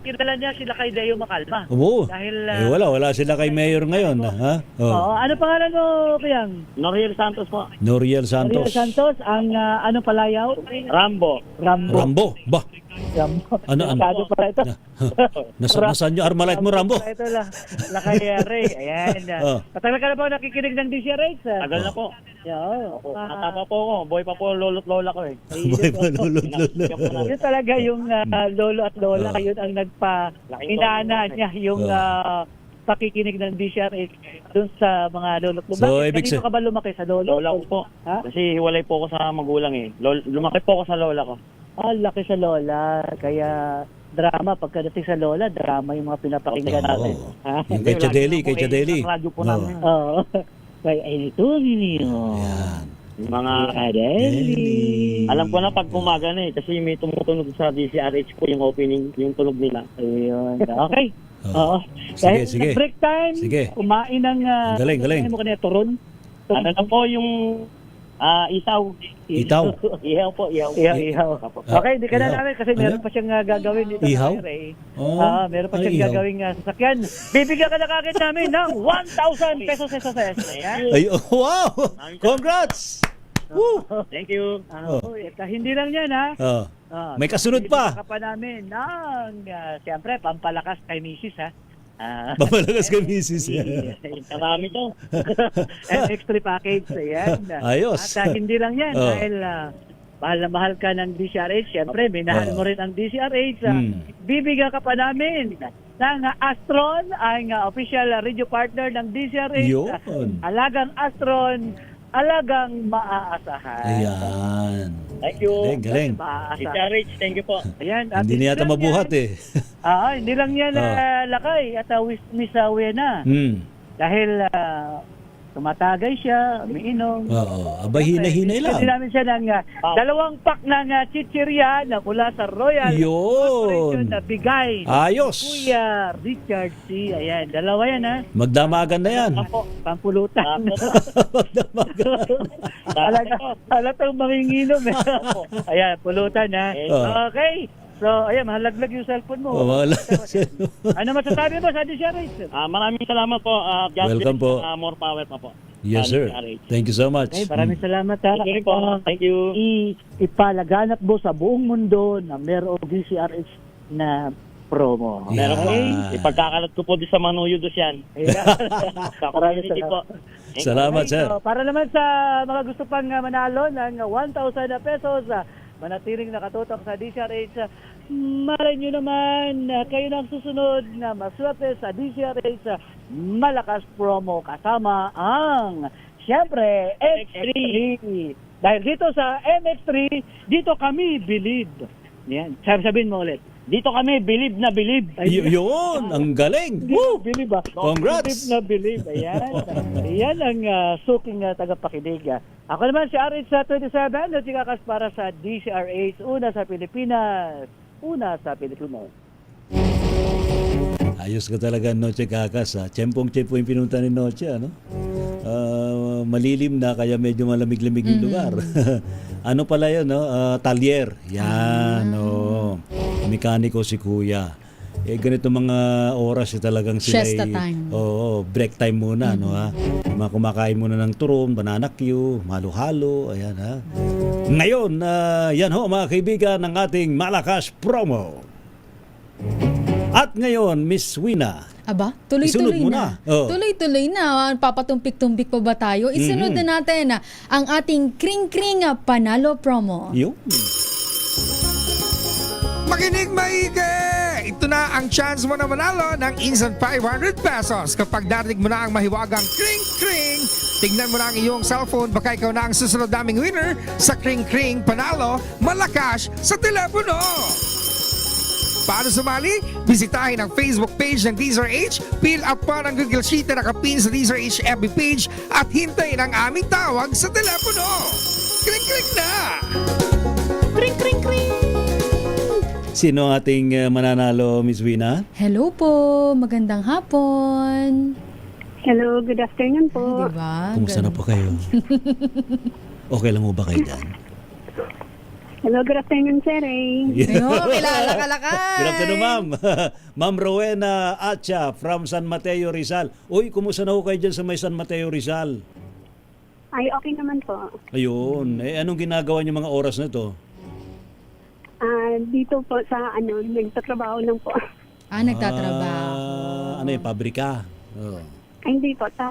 kilala niya sila kay Deo Macalma. Oo. Dahil, wala sila kay Mayor ngayon, ha? ano pangalan mo, Kayang? Noriel Santos po. Noriel Santos. Noriel Santos, ang ano palayaw? Rambo. Ba? Ano? Masyado pala ito. Nasaan yung Armalite mo, Rambo? Ito lang. Lakay Ray. Ayan. Patagal ka na po nakikinig ng DZRH? Tagal na po. Bata pa po ako. Boy pa po lolo't lola ko eh. Boy pa lolo't lola. Yun talaga yung lolo at lola. Yun ang inaana niya yung pakikinig ng DZRH dun sa mga lolo't lola. So, Kanino ka ba lumaki? Sa lolo? Lola ko po. Kasi hiwalay po ako sa magulang eh. Lumaki po ako sa lola ko. Laki sa lola. Kaya drama, pagkadating sa lola, drama yung mga pinapakinggan natin. Yung kay Chadeli. Radyo po namin. Oo. Kaya ito ninyo. Mga Adeli. Alam ko na pag umaga na eh, kasi may tumutunog sa DZRH po yung opening, yung tunog nila. Ayun. Okay. Oo. Sige. Break time. Sige. Kumain ng... Galing. Ano mo kanina, turon? Ano na po yung... isaw. Ihaw po. Okay, hindi ka na namin kasi meron pa siyang gagawin dito. Ihaw? Meron pa siyang gagawin sasakyan. Bibigyan ka na kagad namin ng 1,000 pesos. Ay, wow! Congrats! Woo! Thank you. Hindi lang yan, ha? May kasunod pa. Bibigyan ka pa namin ng, siyempre, pampalakas kay Mrs., ha? Papalakas kay Mrs. Marami to. MX3 package. Ayan. Ayos. At hindi lang yan. Dahil mahal na mahal ka ng DZRH. Siyempre, minahal mo rin ang DZRH. Bibigyan ka pa namin ng Astron, ang official radio partner ng DZRH. Yun. Alagang Astron, alagang maaasahan. Ayan. Thank you. Galing. DZRH, thank you po. Ayan. at Hindi niya yata lang mabuhat yan, hindi lang yan lakay at Miss Wena. Dahil tumatagay siya, umiinom. Oo. Aba, hinay-hinay lang. Bili namin siya ng 2 pack ng chichirya na mula sa Royal Corporation Yun. na bigay. Ayos. Kuya Richard C. Ayan, 2 yan ha. Magdamagan na yan. Pampulutan. Halatang manginginom eh. Ayan, pulutan ha. Okay. So, ayan, mahalaglag yung cellphone mo. Ano masasabi mo sa DZRH? Maraming salamat po. Welcome po. More power pa po. Yes, sir. Thank you so much. Maraming salamat ha. Thank you. Ipalaganap mo sa buong mundo na merong DZRH na promo. Meron po. Ipagkakalat ko po di sa Manuyudos yan. Maraming salamat. Salamat, sir. So, para naman sa mga gusto pang manalo ng 1,000 pesos, manatiling nakatutok sa DZRH, malay nyo naman, kayo na ang susunod na maswerte sa DZRH malakas promo kasama ang, siyempre, MX3. Dahil dito sa MX3, dito kami believe. Yan, sabihin mo ulit. Dito kami, believe na believe. Yun, ang galing. Woo! Believe ba? Congrats. Believe na believe. Ayan. Ayan ang suking tagapakinig. Ako naman si RH sa 27, na chikakas para sa DZRH. Una sa Pilipinas, una sa Pilipino. Ayos ka talaga, Noche Kakas. Tsempong-tsempo yung pinunta ni Noche, ano? Malilim na, kaya medyo malamig-lamig yung lugar. Ano pala yun, no? Talyer. Yan, mekaniko si Kuya. Ganito mga oras talagang sila Siesta time. Break time muna, no, ha? Kumakain muna ng turon, banana Q, halo-halo, ayan, ha? Ngayon, yan ho, mga kaibigan, ng ating malakas promo. At ngayon, Miss Wina. Aba, tuloy-tuloy Isunod mo na. na. Oh. Tuloy-tuloy na. Papatumpik-tumpik pa ba tayo? Isunod na natin ang ating kring-kring panalo promo. Yun. Makinig maigi! Ito na ang chance mo na manalo ng instant 500 pesos kapag darinig mo na ang mahiwagang kring-kring. Tignan mo na ang iyong cellphone, baka ikaw na ang susunod naming winner sa kring-kring panalo malakas sa telepono. Paano sumali? Bisitahin ang Facebook page ng DZRH, fill up pa ng Google Sheet na nakapin sa DZRH FB page at hintayin ang aming tawag sa telepono. Kring-kring na! Kring-kring-kring! Sino ang ating mananalo, Miss Wina? Hello po, magandang hapon. Hello, good afternoon po. Ay, diba? Kumusta na po kayo? Okay lang mo ba kayo dyan? Hello, good afternoon, Sir Ray. Kilala ka lakay. Good afternoon, ma'am. Ma'am Rowena Acha from San Mateo, Rizal. Uy, kumusta na ho kayo dyan sa may San Mateo, Rizal? Ay, okay naman po. Ayun. Anong ginagawa niyo mga oras na to? Dito po sa nagtatrabaho lang po. Nagtatrabaho. Ano yung pabrika? Ay, hindi po, sa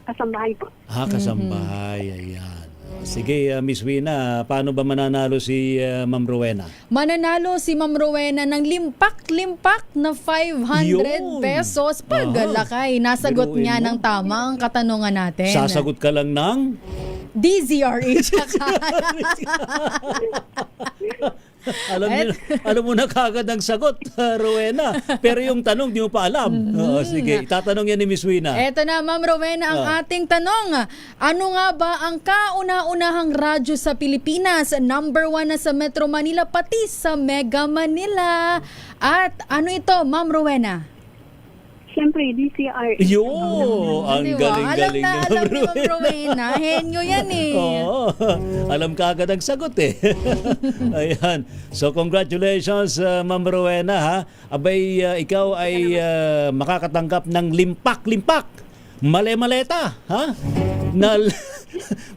kasambahay po. Kasambahay. Ayan. Sige, Miss Wina, paano ba mananalo si Ma'am Rowena? Mananalo si Ma'am Rowena ng limpak-limpak na 500 pesos pag lakay. Nasagot niya ng tama ang katanungan natin. Sasagot ka lang ng? DZRH. Alam mo na kagad ang sagot, Rowena. Pero yung tanong, di mo pa alam. Sige, itatanong yan ni Miss Wina. Eto na, Ma'am Rowena, ang ating tanong. Ano nga ba ang kauna-unahang radyo sa Pilipinas? Number 1 na sa Metro Manila, pati sa Mega Manila. At ano ito, Ma'am Rowena? Siyempre, DZRH. Ang galing-galing ni Ma'am Rowena. Henyo yan eh. Oo. Alam ka agad ang sagot eh. Ayan. So congratulations, Ma'am Rowena, ha. Abay, ikaw ay makakatanggap ng limpak-limpak. Male-maleta, ha?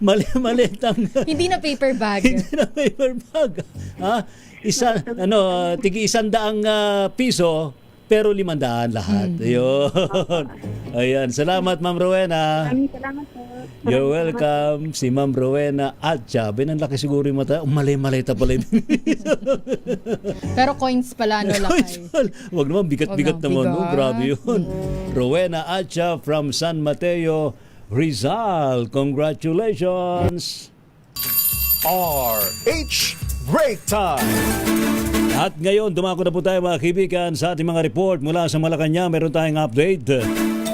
Male-maletang. Hindi na paper bag. Hindi na paper bag. Ha? Tigi 100 piso. pero 500 lahat. Ayun. Ayan. Salamat, Ma'am Rowena. Maraming salamat po. You're welcome. Si Ma'am Rowena Atcha. Ang laki siguro yung mata. Malay-malay ta pala. Pero coins pala, no, lakay. Wag naman, bigat-bigat Wag naman. bigat. No? Grabe yun. Rowena Atcha from San Mateo, Rizal. Congratulations. RH Break Time. At ngayon, dumako na po tayo mga kaibigan sa ating mga report mula sa Malacanang. Meron tayong update.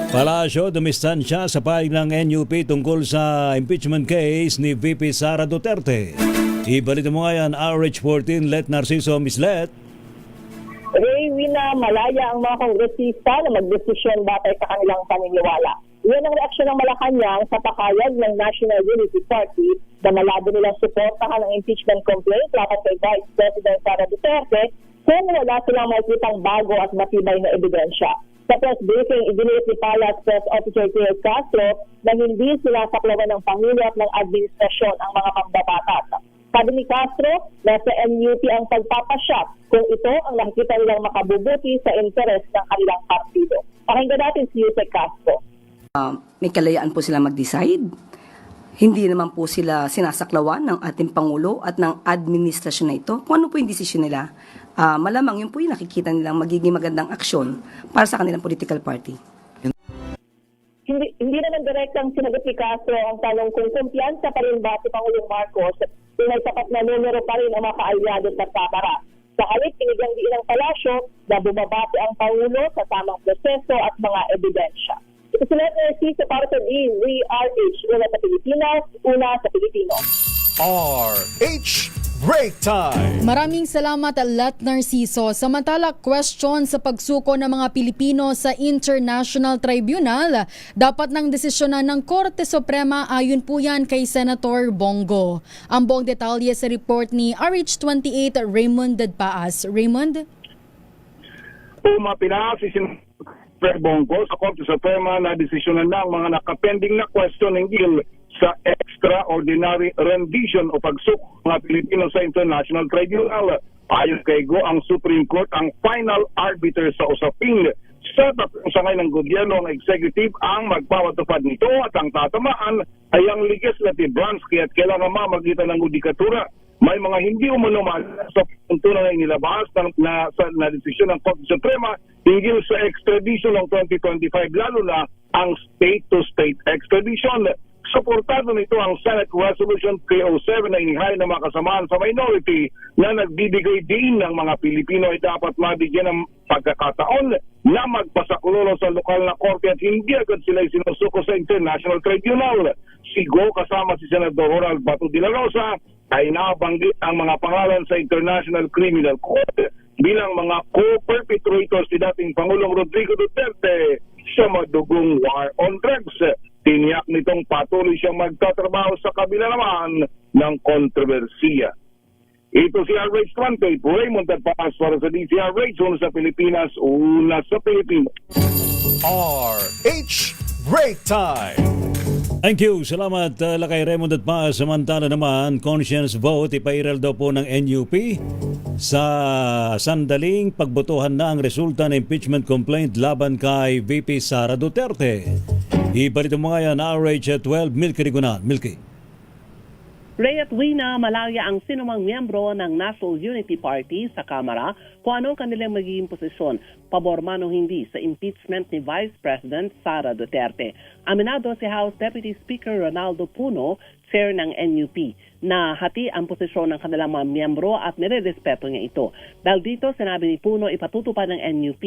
Palasyo, dumistansya sa panig ng NUP tungkol sa impeachment case ni VP Sara Duterte. Ibalita mo nga yan, RH14, Let Narciso, Miss Let. Ray, malaya ang mga kongresista na magdesisyon batay sa kanilang paniniwala. Iyan ang reaksyon ng Malacanang sa pakayag ng National Unity Party na malabo nilang suportahan ang impeachment complaint laban kay Vice President Sara Duterte kung wala silang makikitang bago at matibay na ebidensya. Sa press briefing, idiniit ni Palace Press Officer Theo Castro na hindi sinasaklawan ng Pangulo at ng administrasyon ang mga mambabatas. Sabi ni Castro, nasa NUP ang pagpapasyak kung ito ang nakikita nilang makabubuti sa interes ng kanilang partido. Pakinggan natin si Yusek Castro. May kalayaan po sila mag-decide. Hindi naman po sila sinasaklawan ng ating Pangulo at ng administrasyon na ito. Kung ano po yung desisyon nila, malamang yun po yung nakikita nilang magiging magandang aksyon para sa kanilang political party. Hindi naman direktang sinagot ni Castro ang tanong kung kumpiyansa pa rin ba si Pangulong Marcos kung may sapat na numero pa rin ang mga kaalyado at nagtatara. Sa halip, pinigang diin ng palasyo na bumabati ang Pangulo sa tamang proseso at mga ebidensya. Ito si Let Narciso para sa DZRH, una sa Pilipinas, una sa Pilipino. RH Break Time. Maraming salamat, Let Narciso. Samantala, question sa pagsuko ng mga Pilipino sa International Tribunal, dapat nang desisyonan ng Korte Suprema, ayon po yan kay Senator Bongo. Ang buong detalye sa report ni RH28 Raymond Dadpaas. Raymond? Pumapina si Senator Bongo sa Korte Suprema na desisyonan ng mga nakapending na question hinggil sa extraordinary rendition o pagsuk ng mga Pilipino sa International Tribunal. Ayon kay Go, ang Supreme Court ang final arbiter sa usaping sa tatlong sangay ng gobyerno. Ang executive ang magpapatupad nito at ang tatamaan ay ang legislative branch, kaya kailangan mamagitan ng judikatura. May mga hindi umunuman sa punto na inilabas na desisyon ng Korte Suprema hinggil sa extradition ng 2025, lalo na ang state-to-state extradition. Suportado nito ang Senate Resolution 307 na inihay ng mga kasamaan sa minority na nagbibigay din ng mga Pilipino ay dapat mabigyan ng pagkakataon na magpasakulolo sa lokal na korte at hindi agad sila sinusuko sa International Tribunal. Si Go kasama si Senador Ronald Bato de la Rosa ay nabanggit ang mga pangalan sa International Criminal Court bilang mga co-perpetrators ni dating Pangulong Rodrigo Duterte sa madugong war on drugs. Tiniyak nitong patuloy siyang magtatrabaho sa kabila naman ng kontrobersiya. Ito si RH28, Raymond Dadpaas para sa DZRH, una sa Pilipinas, una sa Pilipino. RH Break Time. Thank you. Salamat kay Raymond Dadpaas. Samantala naman, conscience vote ipairal daw po ng NUP sa sandaling pagbotohan na ang resulta ng impeachment complaint laban kay VP Sara Duterte. Ibalita mo nga yan, RH12, Milky Rigunan. Milky. Ray at Wina, malaya ang sinumang miyembro ng National Unity Party sa Kamara kung ano kanilang magiging posisyon, pabor man o hindi, sa impeachment ni Vice President Sara Duterte. Aminado si House Deputy Speaker Ronaldo Puno, chair ng NUP, na hati ang posisyon ng kanilang mga miyembro at nirerespeto niya ito. Dahil dito, sinabi ni Puno, ipatutupad ng NUP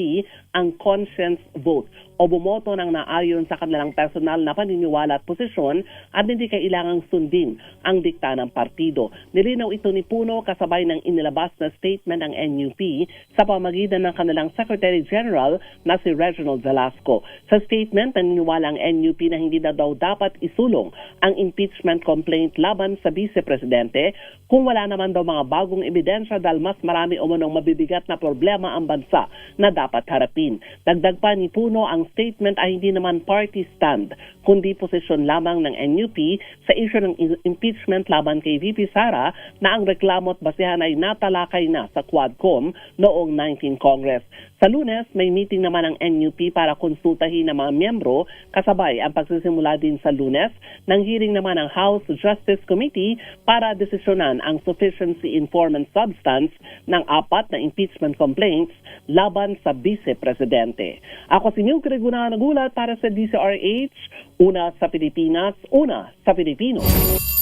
ang conscience vote o bumoto ng naayon sa kanilang personal na paniniwala at posisyon at hindi kailangang sundin ang dikta ng partido. Nilinaw ito ni Puno kasabay ng inilabas na statement ng NUP sa pamagitan ng kanilang Secretary General na si Reginald Velasco. Sa statement, naniniwala ang NUP na hindi na daw dapat isulong ang impeachment complaint laban sa Vice-Presidente kung wala naman daw mga bagong ebidensya dahil mas marami umunong mabibigat na problema ang bansa na dapat harapin. Dagdag pa ni Puno, ang statement ay hindi naman party stand kundi posisyon lamang ng NUP sa issue ng impeachment laban kay VP Sara na ang reklamo at basehan ay natalakay na sa Quadcom noong 19 Congress. Sa Lunes, may meeting naman ang NUP para konsultahin ng mga miyembro kasabay ang pagsisimula din sa Lunes ng hearing naman ng House Justice Committee para desisyonan ang sufficiency in form and substance ng 4 na impeachment complaints laban sa Vice Presidente. Ako si Milk Reguna nagulat para sa DCRH, una sa Pilipinas, una sa Pilipino.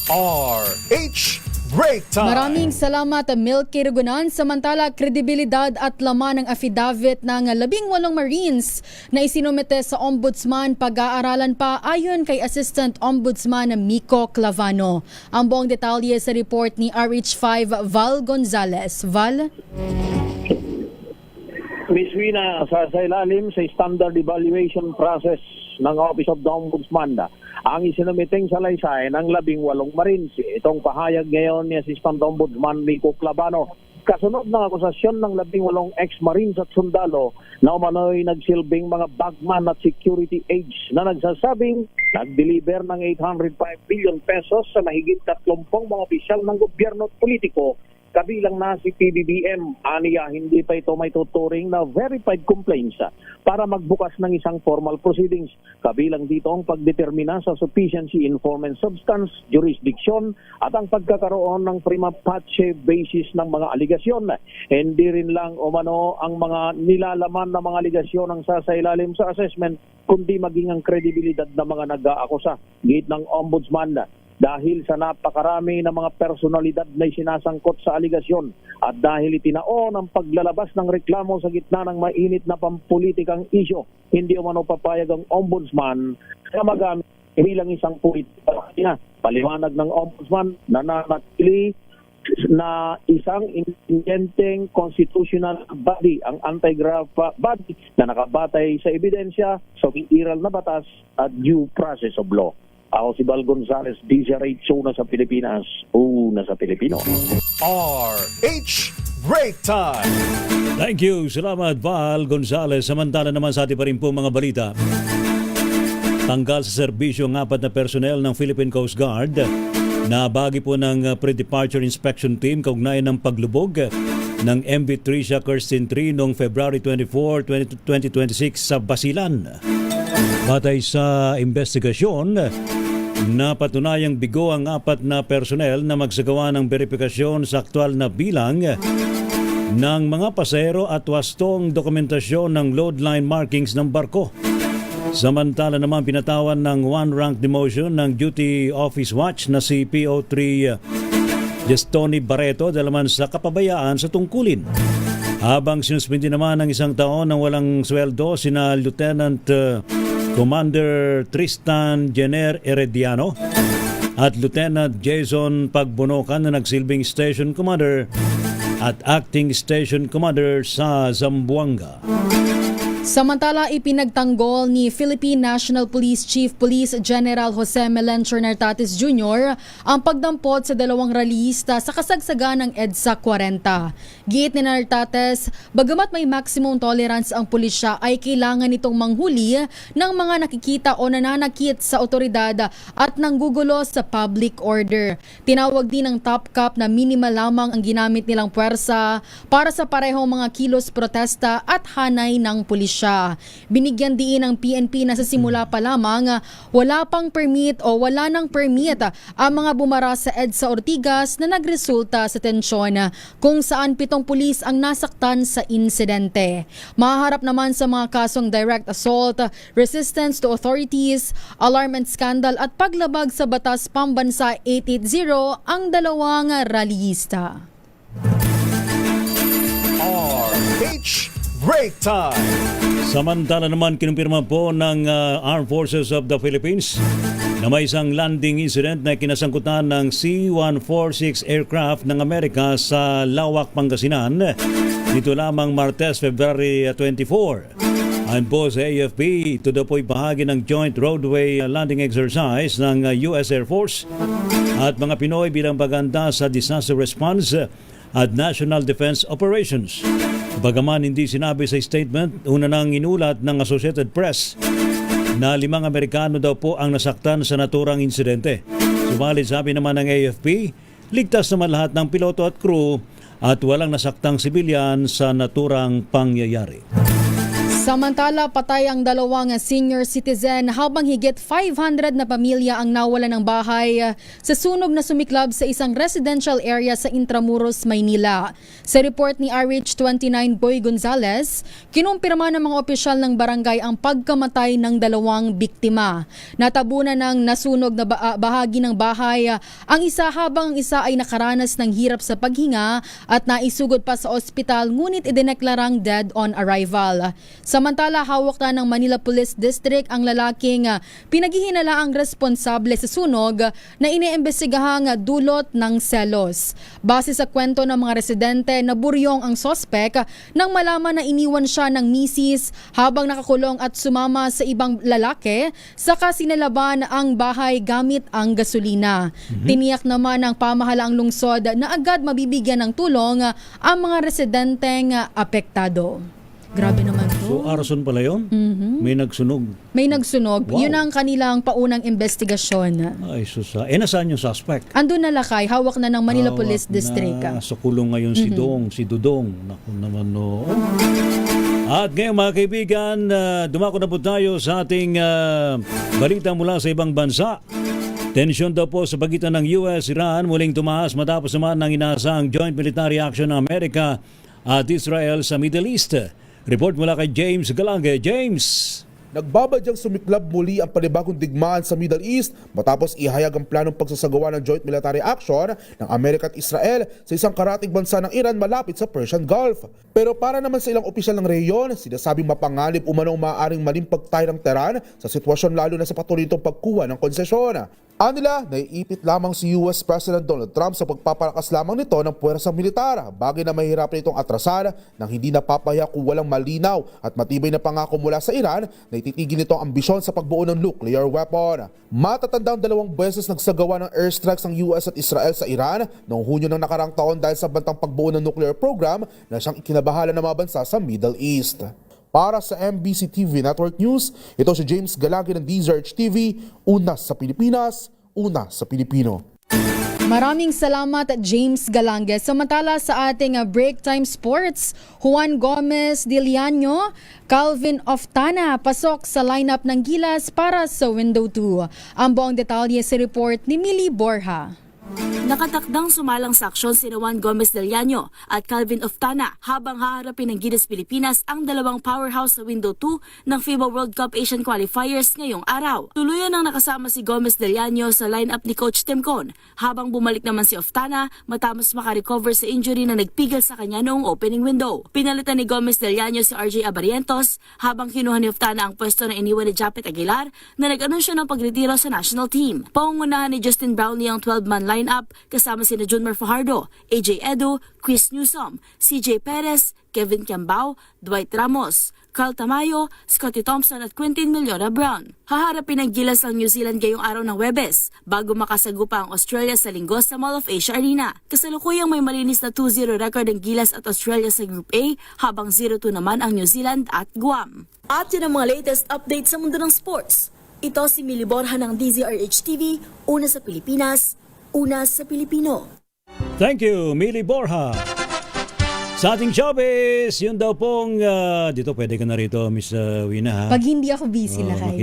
RH Break Time! Maraming salamat, Milky Regunan. Samantala, kredibilidad at laman ng affidavit ng 18 Marines na isinumite sa Ombudsman pag-aaralan pa ayon kay Assistant Ombudsman Miko Clavano. Ang buong detalye sa report ni RH5 Val Gonzalez. Val? Ms. Wina, sa ilalim sa standard evaluation process ng Office of the Ombudsman, ang isinumiting salaysay ng 18 Marines. Itong pahayag ngayon ni Assistant Ombudsman Miko Clavano. Kasunod ng akusasyon ng 18 ex-Marines at sundalo na umano'y nagsilbing mga bagman at security aides na nagsasabing nag-deliver ng 805 billion pesos sa mahigit 30 mga opisyal ng gobyerno at politiko, kabilang na si PBBM. Aniya, hindi pa ito may tuturing na verified complaints para magbukas ng isang formal proceedings. Kabilang dito ang pagdetermina sa sufficiency in form and substance, jurisdiction at ang pagkakaroon ng prima facie basis ng mga aligasyon. Hindi rin lang umano ang mga nilalaman ng mga aligasyon ang sasailalim sa assessment, kundi maging ang kredibilidad ng mga nag-aakusa. Git ng Ombudsman, dahil sa napakarami ng mga personalidad na sinasangkot sa aligasyon at dahil itinaon ang paglalabas ng reklamo sa gitna ng mainit na pampulitikang isyo, hindi umano papayag ang Ombudsman na magamit bilang isang politika. Paliwanag ng Ombudsman na nanatili na isang independent constitutional body ang anti-graft body na nakabatay sa ebidensya, sa iiral na batas at due process of law. Ako si Val Gonzalez, DZRH, una sa Pilipinas, una sa Pilipino. RH Break Time! Thank you. Salamat, Val Gonzalez. Samantala naman sa ating pa rin po mga balita. Tanggal sa serbisyo ang 4 na personnel ng Philippine Coast Guard na bahagi po ng pre-departure inspection team kaugnayan ng paglubog ng MV Tricia Kirsten 3 noong February 24, 2026 sa Basilan. Batay sa investigasyon, napatunayang bigo ang 4 na personnel na magsagawa ng verifikasyon sa aktwal na bilang ng mga pasahero at wastong dokumentasyon ng load line markings ng barko. Samantala naman pinatawan ng 1 rank demotion ng Duty Office Watch na si PO3 Gestoni Barreto dahil naman sa kapabayaan sa tungkulin. Habang sinuspindi naman ng 1 taon ng walang sweldo sina Lieutenant Commander Tristan Jenner Herediano at Lieutenant Jason Pagbunokan na nagsilbing Station Commander at Acting Station Commander sa Zamboanga. Samantala, ipinagtanggol ni Philippine National Police Chief Police General Jose Melenchor Nartates Jr. ang pagdampot sa 2 rallyista sa kasagsagan ng EDSA 40. Giit ni Nartates, bagamat may maximum tolerance ang pulisya ay kailangan itong manghuli ng mga nakikita o nananakit sa otoridad at nanggugulo sa public order. Tinawag din ng Top Cop na minimal lamang ang ginamit nilang puwersa para sa parehong mga kilos protesta at hanay ng pulisya. Binigyan din ng PNP na sa simula pa lamang wala pang permit o wala nang permit ang mga bumara sa EDSA Ortigas na nagresulta sa tensyon kung saan 7 pulis ang nasaktan sa insidente. Maharap naman sa mga kasong direct assault, resistance to authorities, alarm and scandal at paglabag sa Batas Pambansa 880 ang 2 rallyista. RH Break Time! Samantala naman kinumpirma po ng Armed Forces of the Philippines na may isang landing incident na kinasangkutan ng C-146 aircraft ng Amerika sa Lawak, Pangasinan dito lamang Martes, February 24. Ayon po sa AFP, ito daw po'y bahagi ng joint roadway landing exercise ng US Air Force at mga Pinoy bilang paganda sa disaster response at national defense operations. Bagaman hindi sinabi sa statement, una nang inulat ng Associated Press na 5 Amerikano daw po ang nasaktan sa naturang insidente. Subalit sabi naman ng AFP, ligtas naman lahat ng piloto at crew at walang nasaktang sibilyan sa naturang pangyayari. Samantala, patay ang dalawang senior citizen habang higit 500 na pamilya ang nawala ng bahay sa sunog na sumiklab sa isang residential area sa Intramuros, Maynila. Sa report ni RH29 Boy Gonzales, kinumpirma ng mga opisyal ng barangay ang pagkamatay ng dalawang biktima. Natabunan ng nasunog na bahagi ng bahay ang isa habang ang isa ay nakaranas ng hirap sa paghinga at naisugod pa sa ospital ngunit idineklarang dead on arrival. Samantala, hawak na ng Manila Police District ang lalaking pinaghihinalaang responsable sa sunog na iniimbestigahang dulot ng selos. Base sa kwento ng mga residente, naburyong ang sospek nang malaman na iniwan siya ng misis habang nakakulong at sumama sa ibang lalaki, saka sinalaban ang bahay gamit ang gasolina. Tiniyak naman ng pamahalaang lungsod na agad mabibigyan ng tulong ang mga residenteng apektado. Grabe naman to. So, Arson pala yun? May nagsunog. May nagsunog. Wow. Yun ang kanilang paunang investigasyon. Ay, susa. Nasaan yung suspect? Andun na lakay, hawak na ng Manila Police District. Sa kulong ngayon si Dudong. Naku naman no. At ngayon mga kaibigan, dumako na po tayo sa ating balita mula sa ibang bansa. Tensyon daw po sa pagitan ng US-Iran muling tumaas matapos naman ng inaasahang joint military action ng Amerika at Israel sa Middle East. Report mula kay James Galange. James! Nagbabadyang sumiklab muli ang panibagong digmaan sa Middle East matapos ihayag ang planong pagsasagawa ng joint military action ng Amerika at Israel sa isang karatig bansa ng Iran malapit sa Persian Gulf. Pero para naman sa ilang opisyal ng rehiyon, sinasabing mapanganib umanong maaaring maling pagtay ng Tehran sa sitwasyon lalo na sa patuloy nitong pagkuha ng konsesyon. Anila, naiipit lamang si US President Donald Trump sa pagpapalakas lamang nito ng puwersang militar, bagay na mahihirapan itong atrasan nang hindi napapahiya kung walang malinaw at matibay na pangako mula sa Iran na ititigil nito ang ambisyon sa pagbuo ng nuclear weapon. Matatandang 2 beses nagsagawa ng airstrikes ng US at Israel sa Iran noong Hunyo ng nakarang taon dahil sa bantang pagbuo ng nuclear program na siyang ikinabahala ng mga bansa sa Middle East. Para sa MBC TV Network News, ito si James Galagi ng DZRH TV, una sa Pilipinas, una sa Pilipino. Maraming salamat James Galange. Samantala sa ating break time sports, Juan Gomez Diliano, Calvin Oftana pasok sa lineup ng Gilas para sa Window 2. Ang buong detalye sa report ni Millie Borja. Nakatakdang sumalang sa aksyon si Juan Gomez Diliano at Calvin Oftana habang haharapin ng Gilas Pilipinas ang dalawang powerhouse sa Window 2 ng FIBA World Cup Asian Qualifiers ngayong araw. Tuluyan ang nakasama si Gomez Diliano sa lineup ni Coach Tim Con habang bumalik naman si Oftana matapos makarecover sa injury na nagpigil sa kanya noong opening window. Pinalitan ni Gomez Diliano si RJ Abarientos habang kinuha ni Oftana ang pwesto na iniwan ni Japet Aguilar na nag-anunsyo ng pagretiro sa national team. Pangungunahan ni Justin Brownlee ang 12-man lineup kasama sina Junmar Fajardo, AJ Edo, Chris Newsom, CJ Perez, Kevin Kiambao, Dwight Ramos, Carl Tamayo, Scotty Thompson at Quintin Millora Brown. Haharapin ng Gilas ang New Zealand ngayong araw ng Webes bago makasagupa ang Australia sa Linggo sa Mall of Asia Arena. Kasalukuyang may malinis na 2-0 record ang Gilas at Australia sa Group A habang 0-2 naman ang New Zealand at Guam. At yun ang mga latest updates sa mundo ng sports. Ito si Millie Borja ng DZRH TV, una sa Pilipinas, una sa Pilipino. Thank you, Millie Borja. Sa ating showbiz, yun daw pong, dito pwede ka na rito, Miss Wina, ha? Pag hindi ako busy na kayo.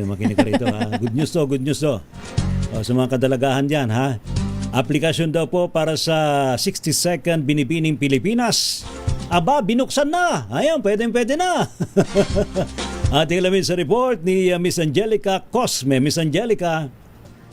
Makinig ka rito, ha? Good news to. Sa mga kadalagahan dyan, ha? Aplikasyon daw po para sa 60-second Binibining Pilipinas. Aba, binuksan na. Ayan, pwede na. Ating alamin sa report ni Miss Angelica Cosme. Miss Angelica.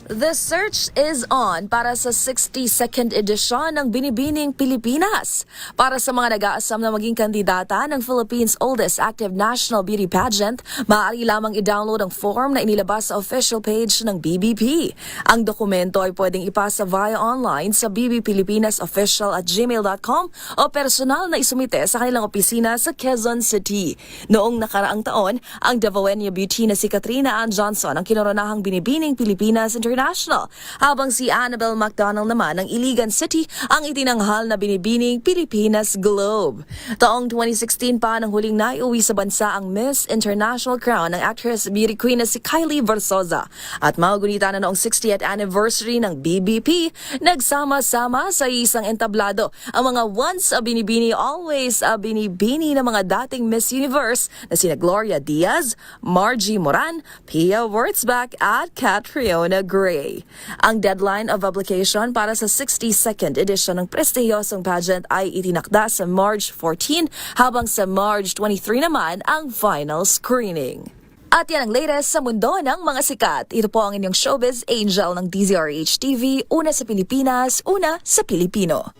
The search is on para sa 62nd edition ng Binibining Pilipinas. Para sa mga nag-aasam na maging kandidata ng Philippines' oldest active national beauty pageant, maaari lamang i-download ang form na inilabas sa official page ng BBP. Ang dokumento ay pwedeng ipasa via online sa bbpilipinas.official@gmail.com o personal na isumite sa kanilang opisina sa Quezon City. Noong nakaraang taon, ang Davaoeña beauty na si Katrina Ann Johnson ang kinoronahang Binibining Pilipinas International. Habang si Annabel McDonald naman ng Iligan City ang itinanghal na binibining Pilipinas Globe. Taong 2016 pa nang huling naiuwi sa bansa ang Miss International crown ng actress beauty queen na si Kylie Versosa. At maugunita na noong 60th anniversary ng BBP, nagsama-sama sa isang entablado ang mga once a binibini, always a binibini ng mga dating Miss Universe na sina Gloria Diaz, Margie Moran, Pia Wurtzbach at Catriona Gray. Ang deadline of application para sa 62nd edition ng prestihiyosong pageant ay itinakda sa March 14 habang sa March 23 naman ang final screening. At yan ang latest sa mundo ng mga sikat. Ito po ang inyong showbiz angel ng DZRH TV, una sa Pilipinas, una sa Pilipino.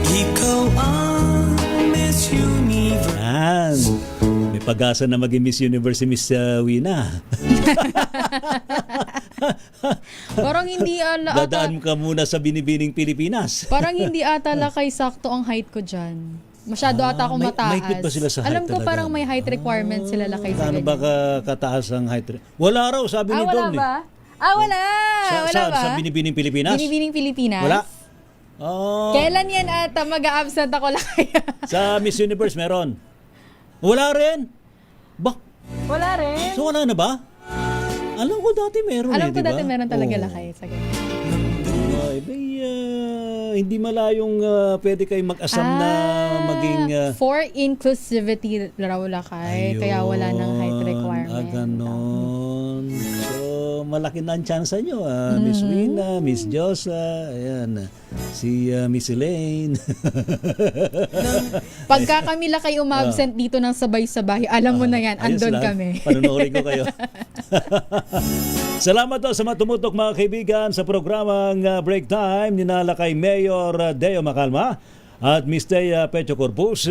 Ikaw ang Miss Universe. Yan. May pag-asa na maging Miss Universe si Miss Wina. Parang hindi Dadaan ka muna sa binibining Pilipinas. Parang hindi ata lakay sakto ang height ko dyan. Masyado ata akong mataas. May ba sila sa height Alam ko talaga? parang may height requirement sila lakay sa Paano ganyan. ba kataas ang height? Wala raw, sabi ni wala Don. ba? Wala. Wala ba? Sa binibining Pilipinas? Binibining Pilipinas? Wala. Oh. Kailan yan ata mag-a-absent ako lakay? Sa Miss Universe meron. Wala rin. Ba? Wala rin. So wala na ba? Alam ko dati meron Alam ko diba? dati meron talaga lakay sa ganyan. Hindi malayong pwede kayong mag-asam na maging... For inclusivity raw lakay, kaya wala nang height requirement. Ganon. So, malaki na ang chance nyo. Miss Wina, Miss Josa, ayan, si Miss Elaine. Pagka kami lakay umabsent dito ng sabay-sabay, alam mo na yan, andun kami. Panunorin ko kayo. Salamat to sa matumutok mga kaibigan sa programang Break Time ni Nalakay Mayor Deo Macalma at Miss Thea Pecho Corpus.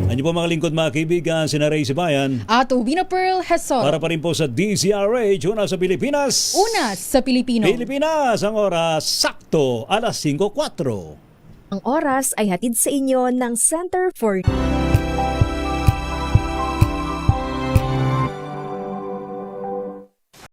Ano po mga lingkod mga kaibigan, sina Ray Sibayan at Ubina Pearl Hesor. Para pa rin po sa DZRH, una sa Pilipinas. Una sa Pilipino. Pilipinas, ang oras sakto, alas 5:04. Ang oras ay hatid sa inyo ng Center for